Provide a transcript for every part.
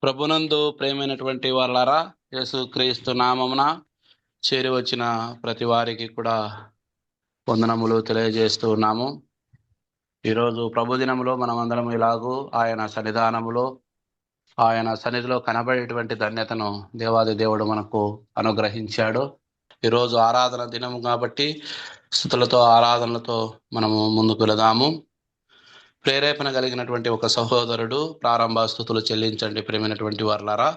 ప్రభునందు ప్రేమైనటువంటి వాళ్ళారా, యేసుక్రీస్తు నామమున చేరి వచ్చిన ప్రతి వారికి కూడా వందనములు తెలియజేస్తూ ఉన్నాము. ఈరోజు ప్రభుదినములో మనమందరం ఇలాగూ ఆయన సన్నిధిలో కనబడేటువంటి ధన్యతను దేవాది దేవుడు మనకు అనుగ్రహించాడు. ఈరోజు ఆరాధన దినము కాబట్టి స్తుతులతో ఆరాధనలతో మనము ముందుకు వెళదాము. ప్రేరేపణ కలిగినటువంటి ఒక సహోదరుడు ప్రారంభ స్తుతులు చెల్లించండి. ప్రేమైనటువంటి వారలారా,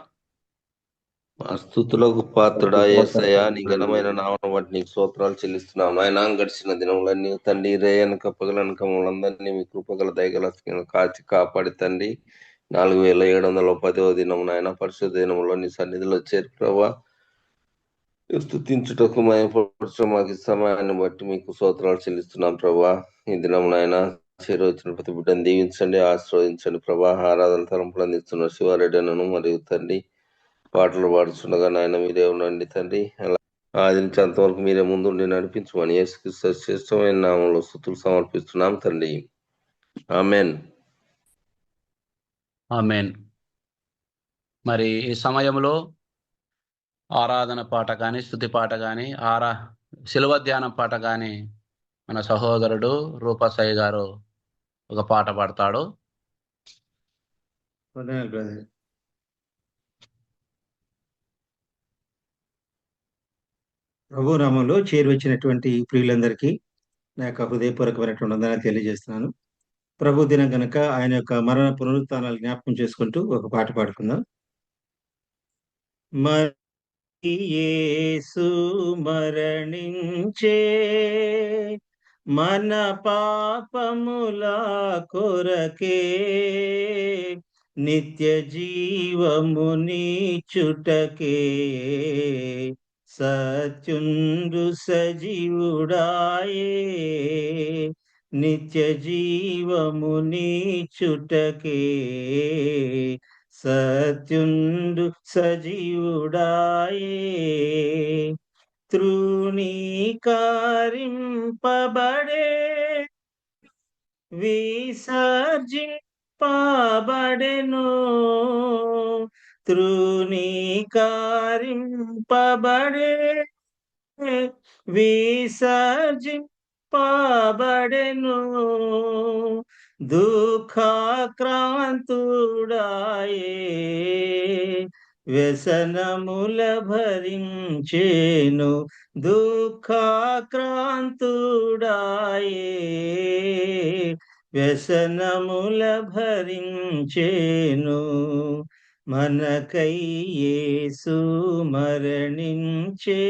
స్థుతులకు పాత్రుడా యేసయ్యా, నీ ఘనమైన నామను బట్టి నీకు స్తోత్రాలు చెల్లిస్తున్నాం. ఆయన గడిచిన దినములన్నీ తండ్రి రేయనక పగలనక మమ్మల్ందరినీ మీ కృపగల దయగల కాచి కాపాడి తండ్రి 4710వ దినము నాయన పరిశుద్ధ దినములో నీ సన్నిధిలో చేరి ప్రభా స్తుతించుటకు మయపరచు మాకు సమయాన్ని బట్టి మీకు స్తోత్రాలు చెల్లిస్తున్నాం ప్రభా. ఈ దినం నాయన చేరి వచ్చిన ప్రతి బిడ్డను దీవించండి, ఆశీర్వదించండి ప్రభా. ఆరాధన తలంపులు అందిస్తున్న శివారెడ్డను మరియు తండ్రి పాటలు పాడుతుండగా నాయన మీరే ఉండండి తండ్రి. అలా ఆది నుంచి అంతవరకు మీరే ముందుండి నడిపించమని యేసుక్రీస్తు శ్రేష్టమైన నామంలో స్తుతులు సమర్పిస్తున్నాం తండ్రి. ఆమెన్. ఆమేన్. మరి ఈ సమయంలో ఆరాధన పాట కానీ, స్తుతి పాట కానీ, శిలువ ధ్యానం పాట కానీ మన సహోదరుడు రూపసాయి గారు ఒక పాట పాడతాడు. ప్రభు నామంలో చేరి వచ్చినటువంటి ప్రియులందరికీ నా యొక్క హృదయపూర్వకమైనటువంటి వందనాలు తెలియజేస్తున్నాను. ప్రభు దినం గనక ఆయన యొక్క మరణ పునరుత్థానాలు జ్ఞాపకం చేసుకుంటూ ఒక పాట పాడుకుందాం. యేసు మరణించే మన పాపముల కొరకే, నిత్య జీవముని చుటకే, సత్యుండు సజీవుడాయే, నిత్య జీవముని చుటకే, సత్యుండు సజీవుడాయే, తృణీకరింపబడే విసర్జింపబడెను, తృణీకరింపబడే విసర్జింపబడెను, దుఃఖాక్రాంతుడాయే, వ్యసనముల భరించేను, దుఃఖాక్రాంతుడాయే, వ్యసనముల భరించేను, మనకై యేసు మరణించే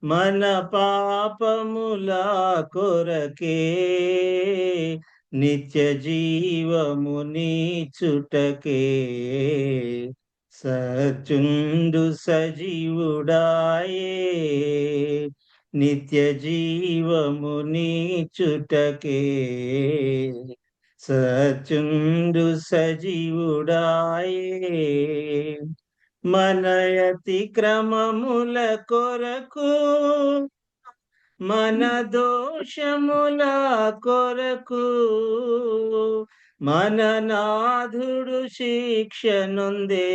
మన పాపముల కొరకే, నిత్య జీవముని చుటకే, సత్యుండు సజీవుడాయే, నిత్య జీవముని చుటకే, సత్యుండు సజీవుడాయే, మన అతిక్రమముల కొరకు, మన దోషముల కొరకు, మన నాథుడు శిక్ష నొందే,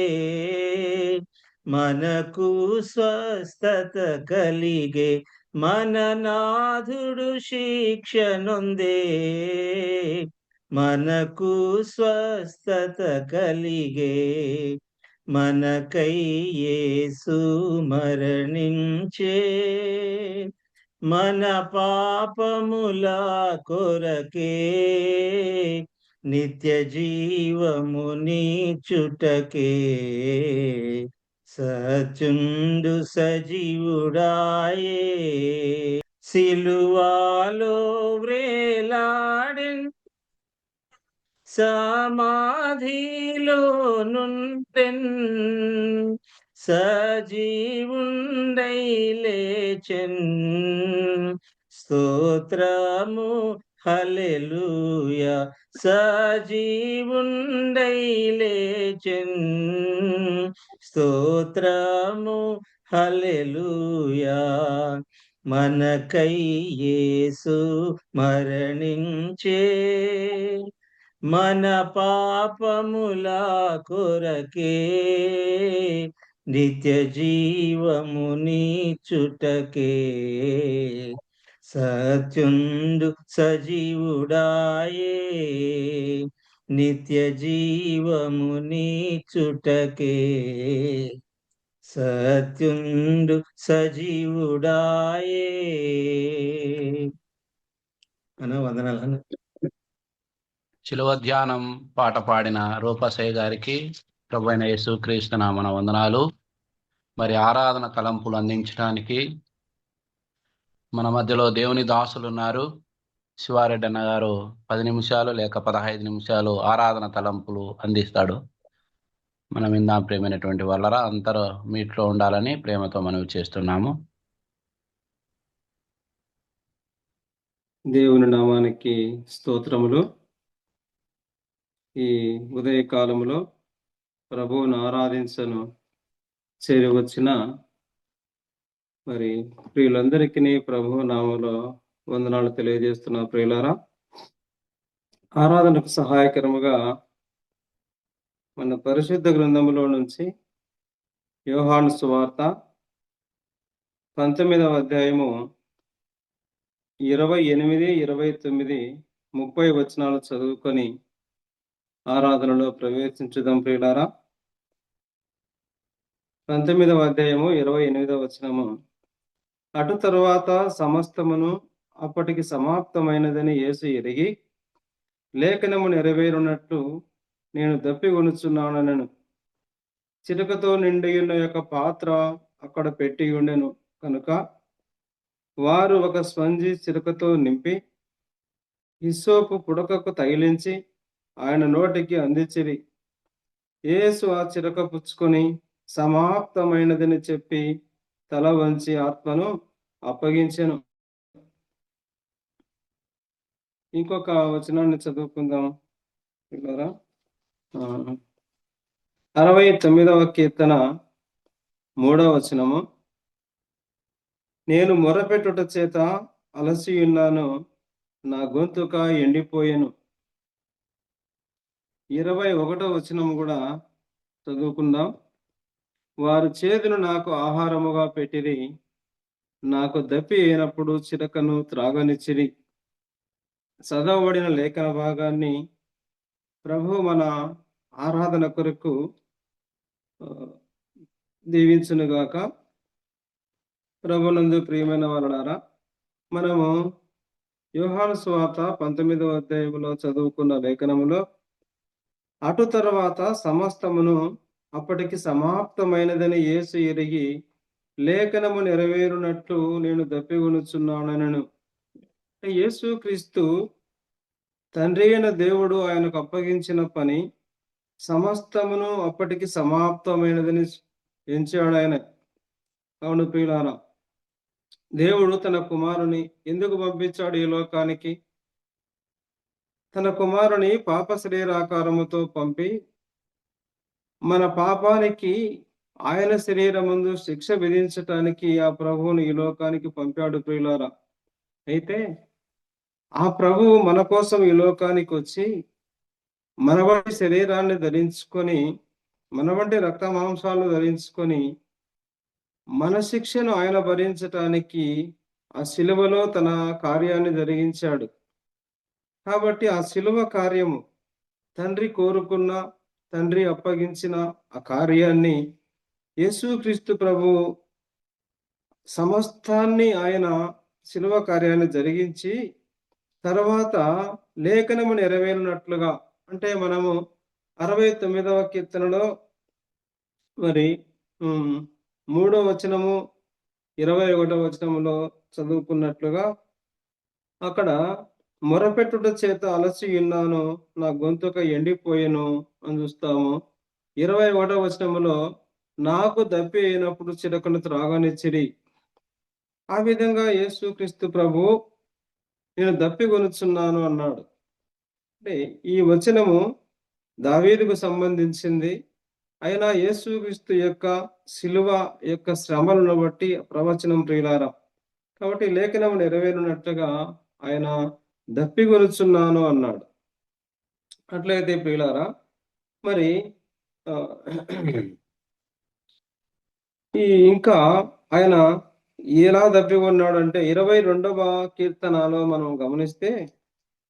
మనకు స్వస్థత కలిగే, మన నాథుడు శిక్ష నొందే, మనకు స్వస్థత కలిగే, మనకై యేసు మరణించే మన పాపముల కొరకే, నిత్య జీవముని చుటకే, సత్యుండు సజీవుడాయే, సిలువాలో వ్రేలాడెన్, సమాధిలో నుండెన్, సజీవుండై లేచెన్, స్తోత్రము హల్లెలూయా, సజీవుండై లేచెన్, స్తోత్రము హల్లెలూయా, మనకై యేసు మరణించే మన పాపముల కొరకే నిత్య జీవమునిచ్చుటకే సత్యుండు సజీవుడాయే నిత్య జీవమునిచ్చుటకే సత్యుండు సజీవుడాయే వందనాలు. శిలువ ధ్యానం పాట పాడిన రూపసయ్య గారికి ప్రభువైన యేసుక్రీస్తు నామమున వందనాలు. మరి ఆరాధన తలంపులు అందించడానికి మన మధ్యలో దేవుని దాసులు ఉన్నారు. శివారెడ్డి అన్న గారు 10 నిమిషాలు లేక 15 నిమిషాలు ఆరాధన తలంపులు అందిస్తాడు. మనం ఇందా ప్రేమైనటువంటి వాళ్ళరా అందరూ మీట్లో ఉండాలని ప్రేమతో మనవి చేస్తున్నాము. దేవుని నామానికి స్తోత్రములు. ఈ ఉదయకాలములో ప్రభువును ఆరాధించను చేరి వచ్చిన మరి ప్రియులందరికీ ప్రభువు నామములో వందనాలు తెలియజేస్తున్న ప్రియులారా, ఆరాధనకు సహాయకరముగా మన పరిశుద్ధ గ్రంథములో నుంచి యోహాను సువార్త 19వ అధ్యాయము 28, 29, 30 వచనాలు చదువుకొని ఆరాధనలో ప్రవేశించుదాం ప్రియులారా. 19వ అధ్యాయము 28వ వచనము. అటు తరువాత సమస్తమును అప్పటికి సమాప్తమైనదని యేసు ఎరిగి లేఖనము నెరవేరునట్లు నేను దప్పిగొనుచున్నానను. చిలుకతో నిండి ఉన్న యొక్క పాత్ర అక్కడ పెట్టి ఉండెను కనుక వారు ఒక స్పంజి చిలుకతో నింపి హిస్సోపు పుడకకు తగిలించి ఆయన నోటికి అందించిరి. యేసు ఆ చిలుక పుచ్చుకొని సమాప్తమైనదని చెప్పి తల వంచి ఆత్మను అప్పగించెను. ఇంకొక వచనాన్ని చదువుకుందాం పిల్లరా. 69వ కీర్తన 3వ వచనము. నేను మొరపెట్టుట చేత అలసి ఉన్నాను, నా గొంతుక ఎండిపోయెను. 21వ వచనము కూడా చదువుకుందాం. వారు చేదును నాకు ఆహారముగా పెట్టిరి, నాకు దప్పి అయినప్పుడు చిలకను త్రాగనిచ్చిరి. చదవబడిన లేఖన భాగాన్ని ప్రభు మన ఆరాధన కొరకు దీవించునుగాక. ప్రభునందు ప్రియమైన వారలారా, మనము యోహాను సువార్త 19వ అధ్యాయంలో చదువుకున్న లేఖనములో అటు తర్వాత సమస్తమును అప్పటికి సమాప్తమైనదని యేసు ఎరిగి లేఖనము నెరవేరునట్లు నేను దప్పిగొనుచున్నానను. యేసు క్రీస్తు తండ్రి అయిన దేవుడు ఆయనకు అప్పగించిన పని సమస్తమును అప్పటికి సమాప్తమైనదని ఎంచాడు ఆయన. అవును ప్రియులారా, దేవుడు తన కుమారుని ఎందుకు పంపించాడు ఈ లోకానికి? తన కుమారుని పాప శరీరాకారముతో పంపి మన పాపానికి ఆయన శరీరమందు శిక్ష విధించటానికి ఆ ప్రభువును ఈ లోకానికి పంపాడు ప్రియులారా. అయితే ఆ ప్రభువు మన కోసం ఈ లోకానికి వచ్చి మన వంటి శరీరాన్ని ధరించుకొని, మన వంటి రక్త మాంసాలను ధరించుకొని మన శిక్షను ఆయన భరించటానికి ఆ శిలువలో తన కార్యాన్ని జరిగించాడు. కాబట్టి ఆ శిలువ కార్యము తండ్రి కోరుకున్న, తండ్రి అప్పగించిన ఆ కార్యాన్ని యేసుక్రీస్తు ప్రభు సమస్తాన్ని ఆయన శిలువ కార్యాన్ని జరిగించి తర్వాత లేఖనము నెరవేరినట్లుగా, అంటే మనము 69వ కీర్తనలో మరి 3వ వచనము 21వ వచనములో చదువుకున్నట్లుగా అక్కడ మొరపెట్టుట చేత అలసి ఉన్నాను, నా గొంతుక ఎండిపోయెను అని చూస్తాము. 21వ వచనములో నాకు దప్పి అయినప్పుడు చిలకను త్రాగనిచ్చిరి. ఆ విధంగా యేసుక్రీస్తు ప్రభు నేను దప్పిగొనుచున్నాను అన్నాడు. అంటే ఈ వచనము దావీదుకు సంబంధించింది. అయినా యేసుక్రీస్తు యొక్క శిలువ యొక్క శ్రమలను బట్టి ప్రవచనం ప్రియులారా. కాబట్టి లేఖనము నెరవేరినట్లుగా ఆయన దప్పిగొనుచున్నాను అన్నాడు. అట్లయితే ప్రియులారా, మరి ఆ, ఇంకా ఆయన ఎలా తప్పి ఉన్నాడు అంటే 22వ కీర్తనలో మనం గమనిస్తే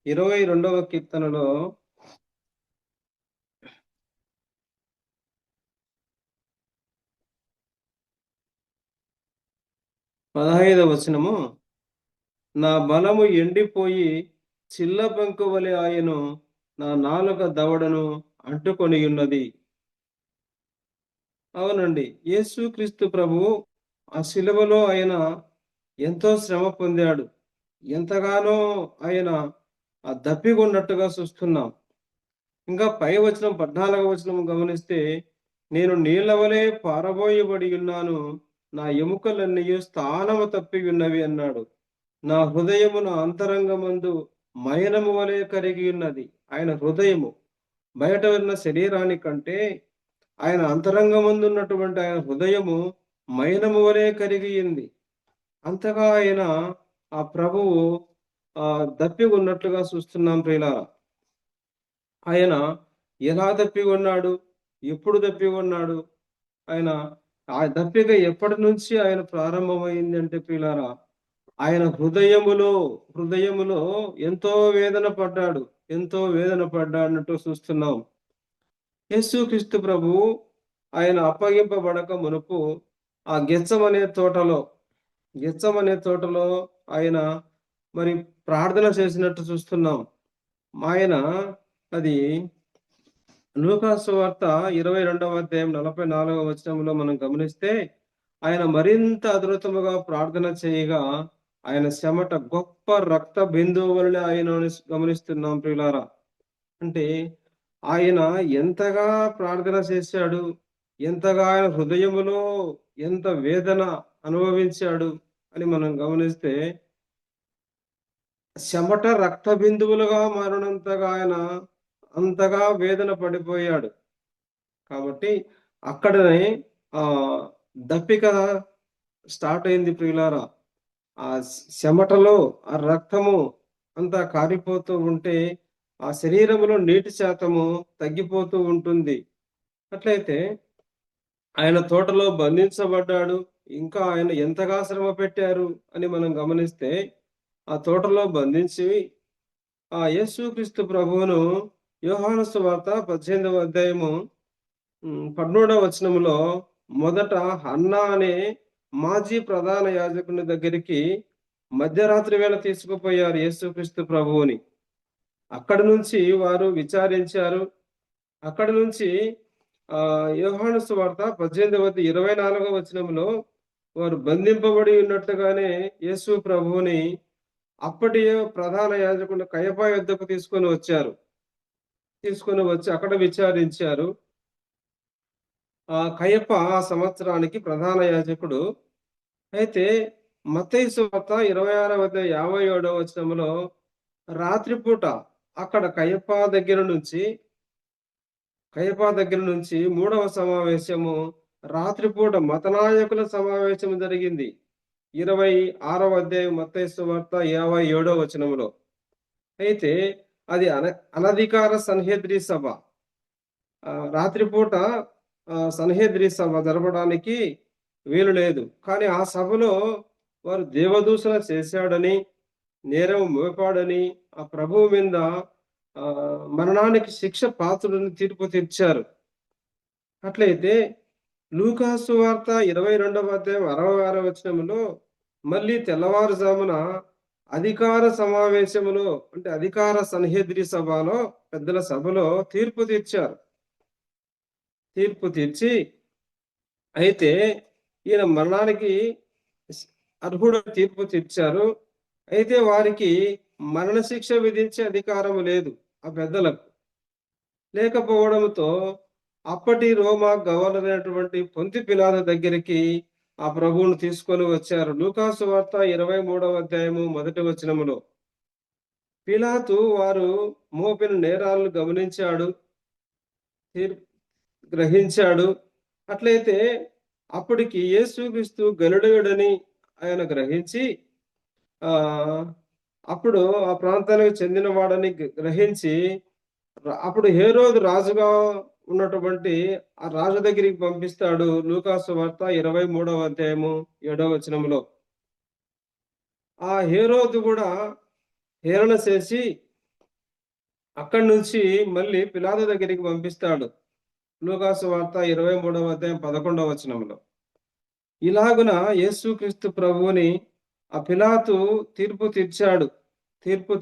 22వ కీర్తనలో 15వ వచనము, నా బలము ఎండిపోయి చిల్ల పెంకు వలె ఆయను, నా నాలుక దవడను అంటుకొని ఉన్నది. అవునండి, యేసుక్రీస్తు ప్రభువు ఆ శిలువలో ఆయన ఎంతో శ్రమ పొందాడు. ఎంతగానో ఆయన ఆ దప్పిగొన్నట్టుగా చూస్తున్నాం. ఇంకా పై వచనం 14వ వచనం గమనిస్తే, నేను నీళ్ల వలె పారబోయబడి ఉన్నాను, నా ఎముకలన్నీ స్థానము తప్పి ఉన్నవి అన్నాడు. నా హృదయము నా అంతరంగమందు మయనము వలె కరిగి ఉన్నది. ఆయన హృదయము బయట ఉన్న శరీరానికంటే ఆయన అంతరంగమందు ఉన్నటువంటి ఆయన హృదయము మైనము వలె కరిగింది. అంతగా ఆయన ఆ ప్రభువు దప్పి ఉన్నట్లుగా చూస్తున్నాం ప్రియులారా. ఆయన ఎలా దప్పి ఉన్నాడు, ఎప్పుడు దప్పి ఉన్నాడు, ఆయన ఆ దప్పిక ఎప్పటి నుంచి ఆయన ప్రారంభమైంది అంటే ప్రియులారా, ఆయన హృదయములో ఎంతో వేదన పడ్డాడు, ఎంతో వేదన పడ్డాడన్నట్టు చూస్తున్నాం. యేసుక్రీస్తు ప్రభు ఆయన అప్పగింపబడక మునుపు ఆ గెత్సమనే తోటలో ఆయన మరి ప్రార్థన చేసినట్టు చూస్తున్నాం. ఆయన అది లూకాసు వార్త 22వ అధ్యాయం 44వ వచనంలో మనం గమనిస్తే, ఆయన మరింత అద్భుతముగా ప్రార్థన చేయగా ఆయన చెమట గొప్ప రక్త బిందువు వలన ఆయన గమనిస్తున్నాం ప్రియులారా. అంటే ఆయన ఎంతగా ప్రార్థన చేశాడు, ఎంతగా ఆయన హృదయములో ఎంత వేదన అనుభవించాడు అని మనం గమనిస్తే, చెమట రక్త బిందువులుగా మారినంతగా ఆయన అంతగా వేదన పడిపోయాడు. కాబట్టి అక్కడనే ఆ దప్పిక స్టార్ట్ అయింది ప్రియులారా. ఆ చెమటలో ఆ రక్తము అంతా కారిపోతూ ఉంటే ఆ శరీరంలో నీటి శాతము తగ్గిపోతూ ఉంటుంది. అట్లయితే ఆయన తోటలో బంధించబడ్డాడు. ఇంకా ఆయన ఎంతగా శ్రమ పెట్టారు అని మనం గమనిస్తే, ఆ తోటలో బంధించి ఆ యేసుక్రీస్తు ప్రభువును యోహాను సువార్త 18వ అధ్యాయము 13వ వచనములో మొదట హన్నా అనే మాజీ ప్రధాన యాజకుని దగ్గరికి మధ్యరాత్రి వేళ తీసుకుపోయారు యేసుక్రీస్తు ప్రభువుని. అక్కడి నుంచి వారు విచారించారు. అక్కడి నుంచి యోహాను సువార్త 18వ 24వ వచనంలో వారు బంధింపబడి ఉన్నట్టుగానే యేసు ప్రభువుని అప్పటి ప్రధాన యాజకుడు కయపా యొద్దకు తీసుకొని వచ్చి అక్కడ విచారించారు. ఆ కయప ఆ సంవత్సరానికి ప్రధాన యాజకుడు. అయితే మత్తయి సువార్త 26వ అధ్యాయం 57వ వచనంలో రాత్రిపూట అక్కడ కయపా దగ్గర నుంచి 3వ సమావేశము, రాత్రిపూట మతనాయకుల సమావేశం జరిగింది. 26వ అధ్యాయం మత్తయి సువార్త 57వ వచనంలో. అయితే అది అనధికార సన్హెద్రి సభ. రాత్రిపూట సన్హెద్రి సభ జరపడానికి వీలు లేదు. కానీ ఆ సభలో వారు దేవదూషణ చేశాడని, నేరం మోపాడని ఆ ప్రభువు మీద మరణానికి శిక్ష పాత్రుడిని తీర్పు తీర్చారు. అట్లయితే లూకాసు వార్త 22వ అధ్యాయం 66వ వచనంలో మళ్ళీ తెల్లవారుజామున అధికార సమావేశములో, అంటే అధికార సన్హెద్రి సభలో, పెద్దల సభలో తీర్పు తీర్చి అయితే ఈయన మరణానికి అర్హుడు తీర్పు తీర్చారు. అయితే వారికి మరణశిక్ష విధించే అధికారం లేదు ఆ పెద్దలకు. లేకపోవడంతో అప్పటి రోమా గవర్నర్ అయినటువంటి పొంతి పిలాతు దగ్గరికి ఆ ప్రభువును తీసుకొని వచ్చారు. లూకాసు వార్త 23వ అధ్యాయము 1వ వచనములో పిలాతు వారు మోపిన నేరాలను గమనించాడు, గ్రహించాడు. అట్లయితే అప్పటికి యేసుక్రీస్తు గలిలయుడని ఆయన గ్రహించి అప్పుడు ఆ ప్రాంతానికి చెందినవాడని గ్రహించి అప్పుడు హేరోదు రాజుగా ఉన్నటువంటి ఆ రాజు దగ్గరికి పంపిస్తాడు. లూకాసు వార్త 23వ అధ్యాయము 7వ వచనంలో. ఆ హేరోదు కూడా హేళన చేసి అక్కడి నుంచి మళ్ళీ పిలాతు దగ్గరికి పంపిస్తాడు. లూకాసు వార్త 23వ అధ్యాయం 11వ వచనంలో. ఇలాగున యేసుక్రీస్తు ప్రభువుని ఆ పిలాతు తీర్పు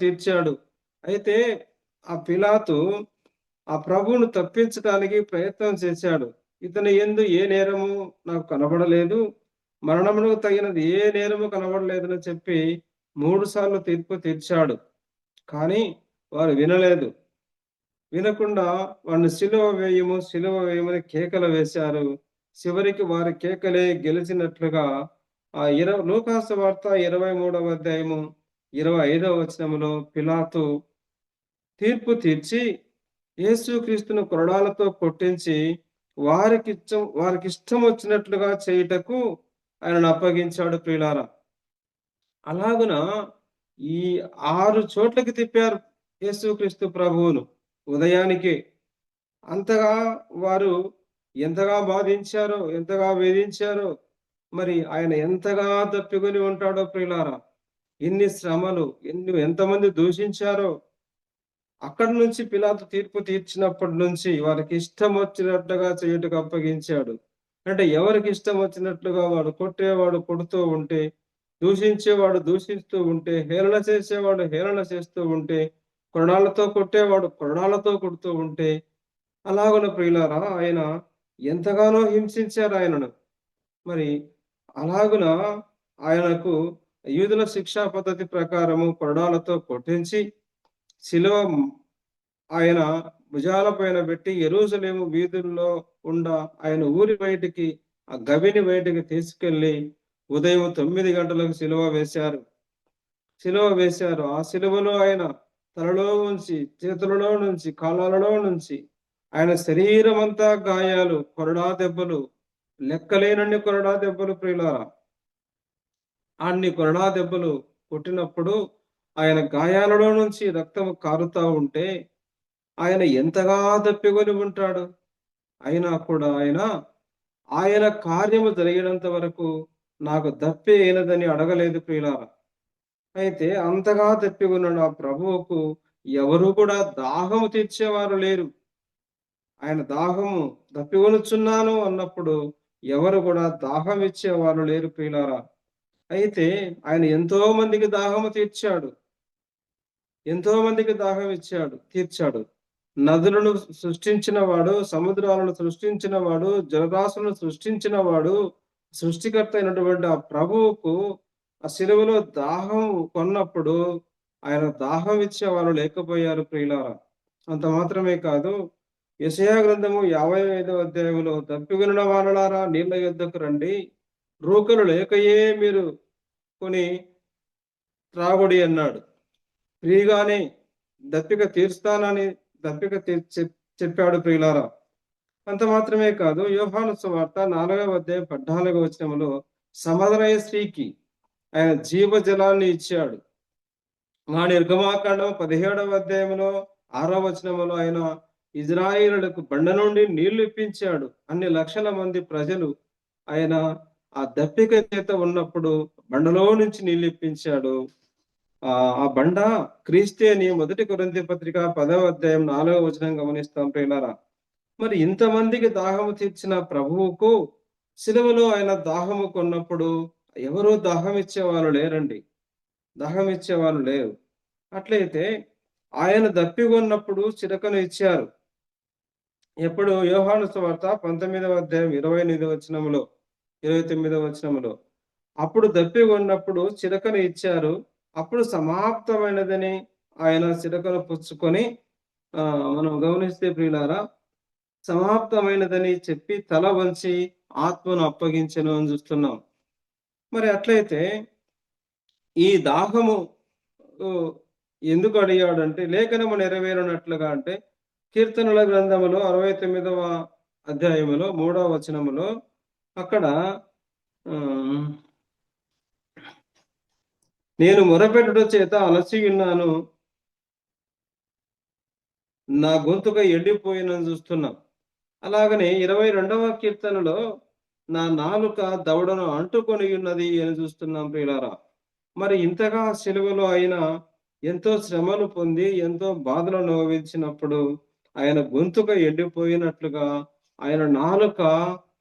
తీర్చాడు. అయితే ఆ పిలాతు ఆ ప్రభువును తప్పించడానికి ప్రయత్నం చేశాడు. ఇతని యందు ఏ నేరము నాకు కనబడలేదు, మరణమునకు తగినది ఏ నేరము కనబడలేదని చెప్పి 3 సార్లు తీర్పు తీర్చాడు. కానీ వారు వినకుండా వాడిని సిలువ వేయమని కేకలు వేశారు. చివరికి వారి కేకలే గెలిచినట్లుగా ఆ లూకాసు వార్త 23వ అధ్యాయము 25వ వచనములో పిలాతు తీర్పు తీర్చి యేసుక్రీస్తును కొరడాలతో కొట్టించి వారికి ఇష్టం వచ్చినట్లుగా చేయుటకు ఆయనను అప్పగించాడు. ప్రియులారా, అలాగున ఈ 6 చోట్లకి తిప్పారు యేసుక్రీస్తు ప్రభువును. ఉదయానికి అంతగా వారు ఎంతగా బాధించారో, ఎంతగా వేధించారో, మరి ఆయన ఎంతగా తప్పికొని ఉంటాడో ప్రియులారా. ఎన్ని శ్రమలు, ఎంతమంది దూషించారో. అక్కడి నుంచి పిలాతు తీర్పు తీర్చినప్పటి నుంచి వారికి ఇష్టం వచ్చినట్లుగా చేయుటకు అప్పగించాడు. అంటే ఎవరికి ఇష్టం వచ్చినట్లుగా వాడు కొట్టేవాడు కొడుతూ ఉంటే, దూషించేవాడు దూషిస్తూ ఉంటే, హేళన చేసేవాడు హేళన చేస్తూ ఉంటే, కొరడాలతో కొట్టేవాడు కొరడాలతో కొడుతూ ఉంటే, అలాగున ప్రియులారా ఆయన ఎంతగానో హింసించారు ఆయనను. మరి అలాగున ఆయనకు యూదుల శిక్షా పద్ధతి ప్రకారము కొరడాలతో కొట్టించి శిలువ ఆయన భుజాల పైన పెట్టి యెరూషలేము వీధుల్లో ఆయన ఊరి బయటికి ఆ గవిని బయటికి తీసుకెళ్లి ఉదయం 9 గంటలకు శిలువ వేశారు. ఆ శిలువలో ఆయన తలలో నుంచి, చేతులలో నుంచి, కాళ్ళలో నుంచి ఆయన శరీరం అంతా గాయాలు, కొరడా దెబ్బలు, లెక్కలేనన్ని కొరడా దెబ్బలు ప్రియులారా. అన్ని కొరడా దెబ్బలు కొట్టినప్పుడు ఆయన గాయాలలో నుంచి రక్తము కారుతా ఉంటే ఆయన ఎంతగా తప్పికొని ఉంటాడు. అయినా కూడా ఆయన కార్యము జరిగినంత వరకు నాకు దప్పి అయినదని అడగలేదు ప్రియులారా. అయితే అంతగా తప్పికొన్న ఆ ప్రభువుకు ఎవరు కూడా దాహము తీర్చేవారు లేరు. ఆయన దాహము దప్పికొనుచున్నాను అన్నప్పుడు ఎవరు కూడా దాహం ఇచ్చేవారు లేరు ప్రియులారా. అయితే ఆయన ఎంతో మందికి దాహము తీర్చాడు. తీర్చాడు. నదులను సృష్టించిన వాడు, సముద్రాలను సృష్టించిన వాడు, జలరాశులను సృష్టించిన వాడు, సృష్టికర్త అయినటువంటి ఆ ప్రభువుకు ఆ శిలువలో దాహం కొన్నప్పుడు ఆయన దాహం ఇచ్చే వాళ్ళు లేకపోయారు ప్రియులారా. అంత మాత్రమే కాదు, యెషయా గ్రంథము 55వ అధ్యాయంలో దప్పికొనిన వారలారా నీళ్ల యొద్దకు రండి, రూకలు లేకయే మీరు కొని త్రాగుడి అన్నాడు. ఫ్రీగానే దప్పిక తీరుస్తానని చెప్పాడు ప్రియులారా. అంత మాత్రమే కాదు, యోహాను సువార్త 4వ అధ్యాయం 14వ వచనంలో సమరయ స్త్రీకి ఆయన జీవజలాన్ని ఇచ్చాడు. మా నిర్గమాకాండం 17వ అధ్యాయంలో 6వ వచనంలో ఆయన ఇజ్రాయేలులకు బండ నుండి నీళ్లు ఇప్పించాడు. అన్ని లక్షల మంది ప్రజలు ఆయన ఆ దప్పిక చేత ఉన్నప్పుడు బండలో నుంచి నీళ్లు ఇప్పించాడు. ఆ బండ క్రీస్తే అని 1 కొరింథీ పత్రిక 10వ అధ్యాయం 4వ వచనం గమనిస్తాం ప్రియులారా. మరి ఇంతమందికి దాహము తీర్చిన ప్రభువుకు సిలువలో ఆయన దాహము కొన్నప్పుడు ఎవరు దాహం ఇచ్చేవాళ్ళు లేరు. అట్లయితే ఆయన దప్పికొన్నప్పుడు చిరకను ఇచ్చారు. ఎప్పుడు? యోహాను సువార్త 19వ అధ్యాయం 29వ వచనములో అప్పుడు దప్పికొన్నప్పుడు చిరకను ఇచ్చారు. అప్పుడు సమాప్తమైనదని ఆయన చిరకను పుచ్చుకొని మనం గమనిస్తే ప్రియులారా, సమాప్తమైనదని చెప్పి తల వంచి ఆత్మను అప్పగించెను అని చూస్తున్నాం. మరి అట్లయితే ఈ దాహము ఎందుకు అడిగాడంటే లేఖనము నెరవేరునట్లుగా. అంటే కీర్తనల గ్రంథములో 69వ అధ్యాయములో 3వ వచనములో అక్కడ నేను మొరపెట్టుట చేత అలసి ఉన్నాను, నా గొంతుక ఎండిపోయినని చూస్తున్నాం. అలాగనే 22వ కీర్తనలో నా నాలుక దవడను అంటుకొని ఉన్నది అని చూస్తున్నాం ప్రియులారా. మరి ఇంతగా సిలువలో ఆయన ఎంతో శ్రమలు పొంది ఎంతో బాధలు అనుభవించినప్పుడు ఆయన గొంతుక ఎండిపోయినట్లుగా ఆయన నాలుక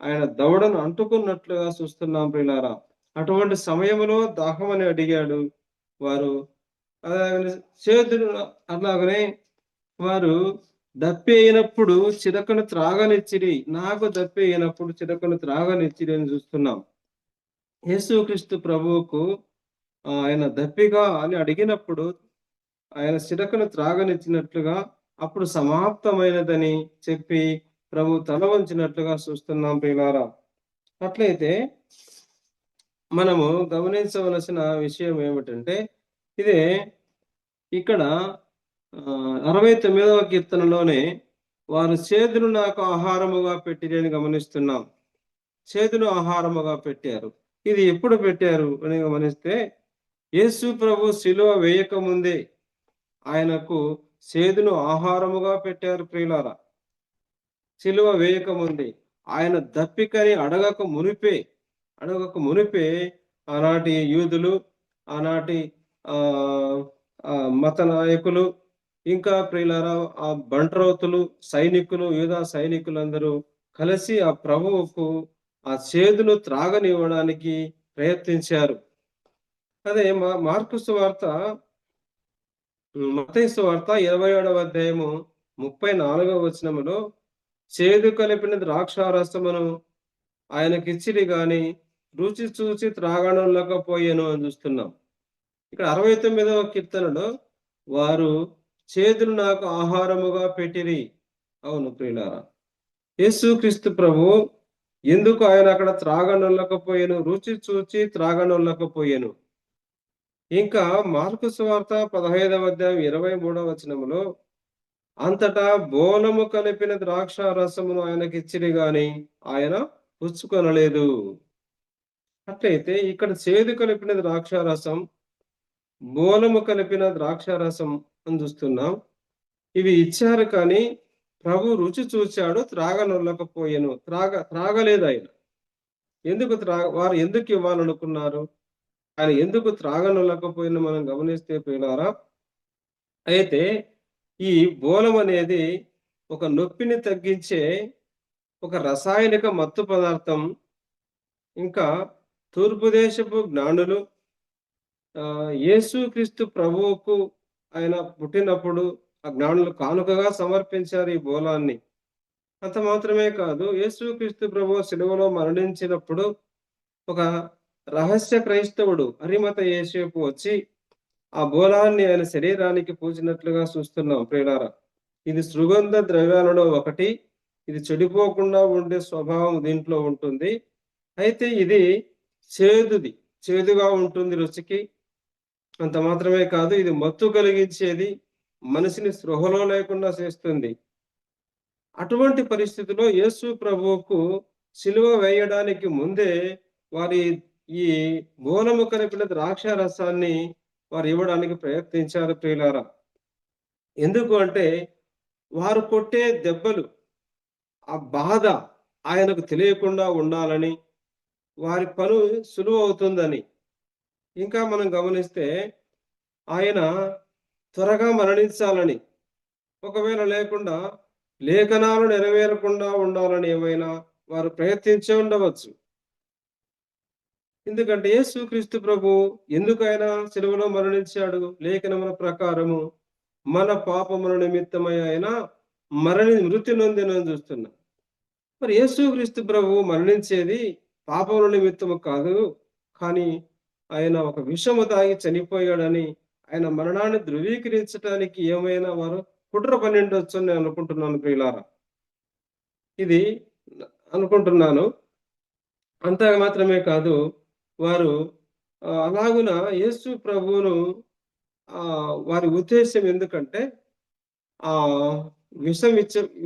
ఆయన దవడను అంటుకున్నట్లుగా చూస్తున్నాం ప్రియులారా. అటువంటి సమయంలో దాహమని అడిగాడు వారు. అలాగనే చేతులు అలాగనే వారు దప్పి అయినప్పుడు చిరకను త్రాగనిచ్చిరి. నాకు దప్పి అయినప్పుడు చిరకను త్రాగనిచ్చిరి అని చూస్తున్నాం. యేసుక్రీస్తు ప్రభువుకు ఆయన దప్పిగా అని అడిగినప్పుడు ఆయన చిరకను త్రాగనిచ్చినట్లుగా అప్పుడు సమాప్తమైనదని చెప్పి ప్రభు తల వంచినట్లుగా చూస్తున్నాం ప్రియులారా. అట్లయితే మనము గమనించవలసిన విషయం ఏమిటంటే ఇదే ఇక్కడ 69వ కీర్తనలోనే వారు చేదును నాకు ఆహారముగా పెట్టిరి అని గమనిస్తున్నాం. చేదును ఆహారముగా పెట్టారు. ఇది ఎప్పుడు పెట్టారు అని గమనిస్తే యేసు ప్రభు శిలువ వేయక ముందే ఆయనకు చేదును ఆహారముగా పెట్టారు ప్రియులారా. శిలువ వేయక ముందే ఆయన దప్పికని అడగక మునిపే ఆనాటి యూదులు, ఆనాటి మత నాయకులు, ఇంకా ప్రియులారా ఆ బంట్రోతులు సైనికులు, యూదా సైనికులందరూ కలిసి ఆ ప్రభువుకు ఆ చేదును త్రాగనివ్వడానికి ప్రయత్నించారు. అదే మార్కు సువార్త మత్తయి సువార్త 27వ అధ్యాయము 34వ వచనములో చేదు కలిపిన ద్రాక్షారసమును ఆయనకిచ్చిరి గాని రుచి చూచి త్రాగనొల్లకపోయెను అని చూస్తున్నాం. ఇక్కడ 69వ కీర్తనలో వారు చేదును నాకు ఆహారముగా పెట్టిరి. అవును ప్రియులారా, యేసుక్రీస్తు ప్రభు ఎందుకు ఆయన అక్కడ త్రాగనొల్లకపోయెను, రుచి చూచి త్రాగనొల్లకపోయెను. ఇంకా మార్కు సువార్త 15వ అధ్యాయం 23వ వచనములో అంతటా బోలము కలిపిన ద్రాక్ష రసమును ఆయనకిచ్చిరి గాని ఆయన పుచ్చుకొనలేదు. అట్లయితే ఇక్కడ చేదు కలిపిన ద్రాక్షారసం, బోలము కలిపిన ద్రాక్షారసం అని చూస్తున్నాం. ఇవి ఇచ్చారు కానీ ప్రభు రుచి చూచాడు, త్రాగనొల్లకపోయాను, త్రాగలేదు ఆయన. వారు ఎందుకు ఇవ్వాలనుకున్నారు, ఆయన ఎందుకు త్రాగనొల్లకపోయిన మనం గమనిస్తే ప్రియులారా, అయితే ఈ బోలం అనేది ఒక నొప్పిని తగ్గించే ఒక రసాయనిక మత్తు పదార్థం. ఇంకా తూర్పు దేశపు జ్ఞానులు యేసుక్రీస్తు ప్రభువుకు ఆయన పుట్టినప్పుడు ఆ జ్ఞానులు కానుకగా సమర్పించారు ఈ బోలాన్ని. అంత మాత్రమే కాదు, యేసుక్రీస్తు ప్రభువు సిలువలో మరణించినప్పుడు ఒక రహస్య క్రైస్తవుడు అరిమత యేసేపు వచ్చి ఆ బోలాన్ని ఆయన శరీరానికి పూజినట్లుగా చూస్తున్నాం ప్రియులారా. ఇది సుగంధ ద్రవ్యాలలో ఒకటి, ఇది చెడిపోకుండా ఉండే స్వభావం దీంట్లో ఉంటుంది. అయితే ఇది చేదుగా ఉంటుంది రుచికి. అంత మాత్రమే కాదు, ఇది మత్తు కలిగించేది, మనిషిని స్పృహలో లేకుండా చేస్తుంది. అటువంటి పరిస్థితిలో యేసు ప్రభువుకు సిలువ వేయడానికి ముందే వారి ఈ బోలము కలిపిన ద్రాక్ష రసాన్ని వారు ఇవ్వడానికి ప్రయత్నించారు ప్రియులారా. ఎందుకు అంటే వారు కొట్టే దెబ్బలు, ఆ బాధ ఆయనకు తెలియకుండా ఉండాలని, వారి పని సులువు అవుతుందని. ఇంకా మనం గమనిస్తే ఆయన త్వరగా మరణించాలని, ఒకవేళ లేకుండా లేఖనాలు నెరవేరకుండా ఉండాలని ఏమైనా వారు ప్రయత్నించే ఉండవచ్చు. ఎందుకంటే యేసుక్రీస్తు ప్రభు ఎందుకు ఆయన సిలువలో మరణించాడు? లేఖనముల ప్రకారము మన పాపముల నిమిత్తమై ఆయన మృతి నొందినని చూస్తున్నాం. మరి యేసుక్రీస్తు ప్రభు మరణించేది పాపముల నిమిత్తము కాదు, కానీ ఆయన ఒక విషము తాగి చనిపోయాడని ఆయన మరణాన్ని ధృవీకరించడానికి ఏమైనా వారు కుట్ర పన్నెండొచ్చు అని నేను అనుకుంటున్నాను ప్రియులారా. ఇది అనుకుంటున్నాను. అంతా మాత్రమే కాదు, వారు అలాగున యేసు ప్రభువును వారి ఉద్దేశం ఎందుకంటే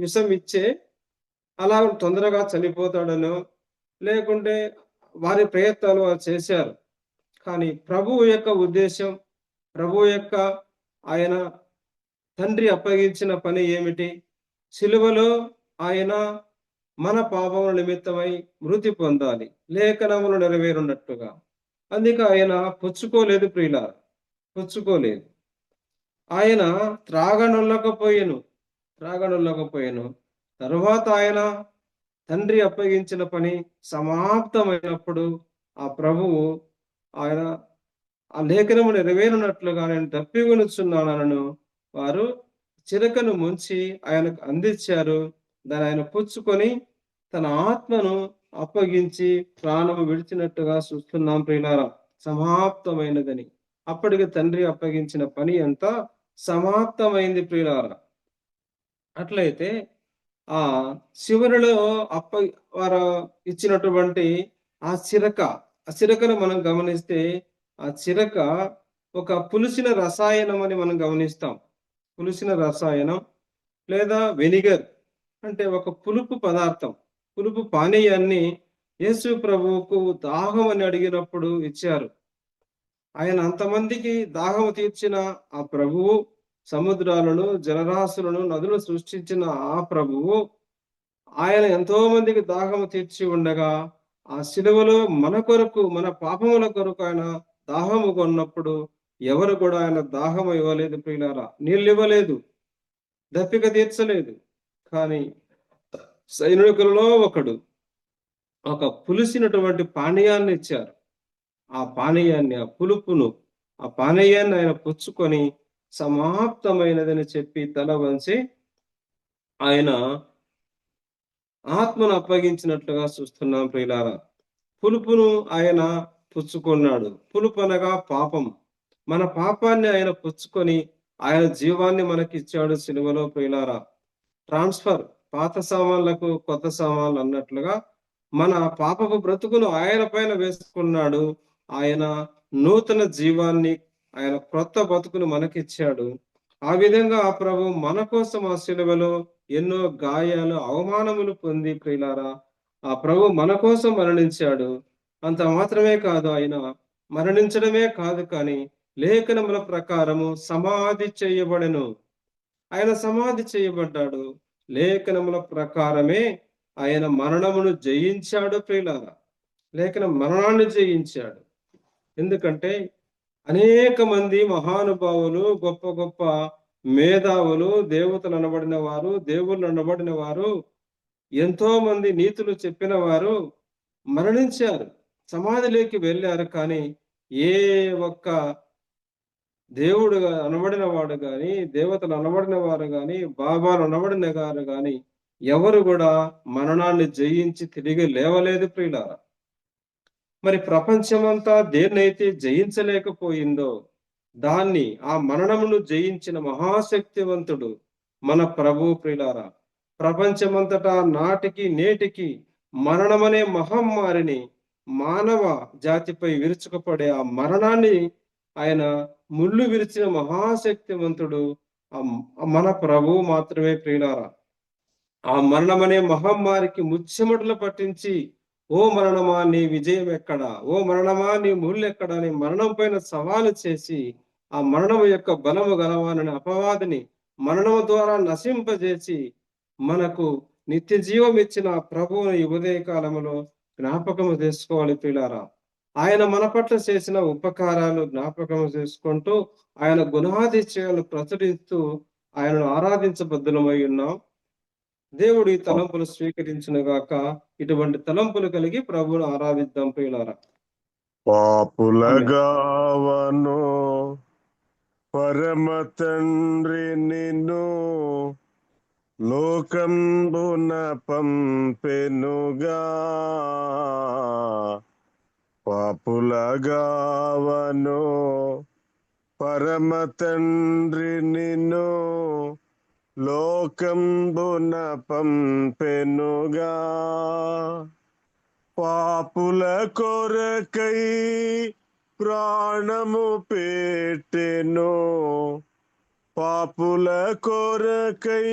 విషం ఇచ్చే అలా తొందరగా చనిపోతాడనో, లేకుంటే వారి ప్రయత్నాలు వారు చేశారు. కానీ ప్రభువు యొక్క ఉద్దేశం, ప్రభువు యొక్క ఆయన తండ్రి అప్పగించిన పని ఏమిటి? సిలువలో ఆయన మన పాపముల నిమిత్తమై మృతి పొందాలి, లేఖనములు నెరవేరున్నట్టుగా. అందుకే ఆయన పుచ్చుకోలేదు ప్రియులారా, పుచ్చుకోలేదు. ఆయన త్రాగనొల్లకపోయెను. తరువాత ఆయన తండ్రి అప్పగించిన పని సమాప్తమైనప్పుడు ఆ ప్రభువు ఆయన ఆ లేఖనము నెరవేరునట్లుగా నేను తప్పికొనుచున్నానను వారు చిరకను ముంచి ఆయనకు అందించారు. దాన్ని ఆయన పుచ్చుకొని తన ఆత్మను అప్పగించి ప్రాణము విడిచినట్టుగా చూస్తున్నాం ప్రియులారా. సమాప్తమైనదని. అప్పటికి తండ్రి అప్పగించిన పని అంతా సమాప్తమైంది ప్రియులారా. అట్లయితే ఆ చివరిలో వారు ఇచ్చినటువంటి ఆ చిరకను మనం గమనిస్తే, ఆ చిరక ఒక పులిసిన రసాయనం అని మనం గమనిస్తాం. పులిసిన రసాయనం లేదా వెనిగర్ అంటే ఒక పులుపు పదార్థం, పులుపు పానీయాన్ని యేసు ప్రభువుకు దాహం అని అడిగినప్పుడు ఇచ్చారు. ఆయన అంతమందికి దాహము తీర్చిన ఆ ప్రభువు, సముద్రాలను, జలరాశులను, నదులను సృష్టించిన ఆ ప్రభువు, ఆయన ఎంతో మందికి దాహము తీర్చి ఉండగా ఆ సిలువలో మన కొరకు, మన పాపముల కొరకు ఆయన దాహము కొన్నప్పుడు ఎవరు కూడా ఆయన దాహము ఇవ్వలేదు ప్రియులారా. నీళ్ళు ఇవ్వలేదు, దప్పిక తీర్చలేదు. కానీ సైనికులలో ఒకడు ఒక పులిసినటువంటి పానీయాన్ని ఇచ్చారు. ఆ పానీయాన్ని, ఆ పులుపును, ఆ పానీయాన్ని ఆయన పుచ్చుకొని సమాప్తమైనదని చెప్పి తల వంచి ఆయన ఆత్మను అప్పగించినట్లుగా చూస్తున్నాం ప్రియులారా. పులుపును ఆయన పుచ్చుకున్నాడు. పులుపు అనగా పాపం. మన పాపాన్ని ఆయన పుచ్చుకొని ఆయన జీవాన్ని మనకి ఇచ్చాడు సిలువలో ప్రియులారా. ట్రాన్స్ఫర్, పాత సామాన్లకు కొత్త సామాన్లు అన్నట్లుగా మన పాపపు బ్రతుకును ఆయన పైన వేసుకున్నాడు. ఆయన నూతన జీవాన్ని, ఆయన క్రొత్త బతుకును మనకిచ్చాడు. ఆ విధంగా ఆ ప్రభు మన కోసం ఆ సిలువలో ఎన్నో గాయాలు, అవమానములు పొంది ప్రియులారా ఆ ప్రభు మన కోసం మరణించాడు. అంత మాత్రమే కాదు, ఆయన మరణించడమే కాదు కానీ లేఖనముల ప్రకారము సమాధి చేయబడెను. ఆయన సమాధి చేయబడ్డాడు. లేఖనముల ప్రకారమే ఆయన మరణమును జయించాడు ప్రియులారా. లేఖనం మరణాన్ని జయించాడు. ఎందుకంటే అనేక మంది మహానుభావులు, గొప్ప గొప్ప మేధావులు, దేవతలు అనబడిన వారు, దేవుళ్ళు అనబడిన వారు, ఎంతో మంది నీతులు చెప్పిన వారు మరణించారు, సమాధిలోకి వెళ్ళారు. కానీ ఏ ఒక్క దేవుడు అనబడిన వాడు గాని, దేవతలు అనబడిన వారు గాని, బాబాలు అనబడిన గారు గాని ఎవరు కూడా మరణాన్ని జయించి తిరిగి లేవలేదు ప్రియులారా. మరి ప్రపంచమంతా దేన్నైతే జయించలేకపోయిందో దాన్ని, ఆ మరణమును జయించిన మహాశక్తివంతుడు మన ప్రభు ప్రియులారా. ప్రపంచమంతటా నాటికి నేటికి మరణమనే మహమ్మారిని మానవ జాతిపై విరుచుకుపడే ఆ మరణాన్ని ఆయన ముళ్ళు విరిచిన మహాశక్తివంతుడు మన ప్రభు మాత్రమే ప్రియులారా. ఆ మరణమనే మహమ్మారికి ముచ్చెమటలు పట్టించి, ఓ మరణమా నీ విజయం ఎక్కడా, ఓ మరణమా నీ ముళ్ళు ఎక్కడా అని మరణం పైన సవాలు చేసి ఆ మరణము యొక్క బలము గలవానని అపవాదిని మరణము ద్వారా నశింపజేసి మనకు నిత్య జీవం ఇచ్చిన ప్రభువుని ఈ ఉదయ కాలంలో జ్ఞాపకము చేసుకోవాలి ప్రియులారా. ఆయన మన పట్ల చేసిన ఉపకారాలు జ్ఞాపకము చేసుకుంటూ ఆయన గుణాతిశయాలు ప్రచురిస్తూ ఆయనను ఆరాధించబద్ధులమై ఉన్నాం. దేవుడు ఈ తలంపులు స్వీకరించిన గాక. ఇటువంటి తలంపులు కలిగి ప్రభువును ఆరాధిద్దాం ప్రియులారా. పాపులగావను పరమ తండ్రి నిన్ను లోకంబున పంపెనుగా. పాపులగావను పరమ తండ్రి నిన్ను లోకంబున పంపెనుగా. పాపుల కొరకై ప్రాణము పెట్టెను. పాపుల కొరకై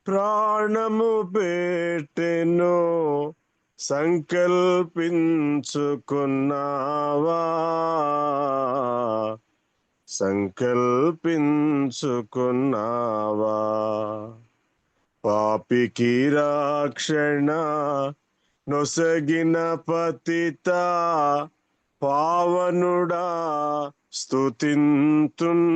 ప్రాణము పెట్టెను. సంకల్పించుకున్నావా సంకల్పించుకున్నావా. పాపికి రక్షణ నొసగిన పతిత పావనుడా స్తుతింతున్.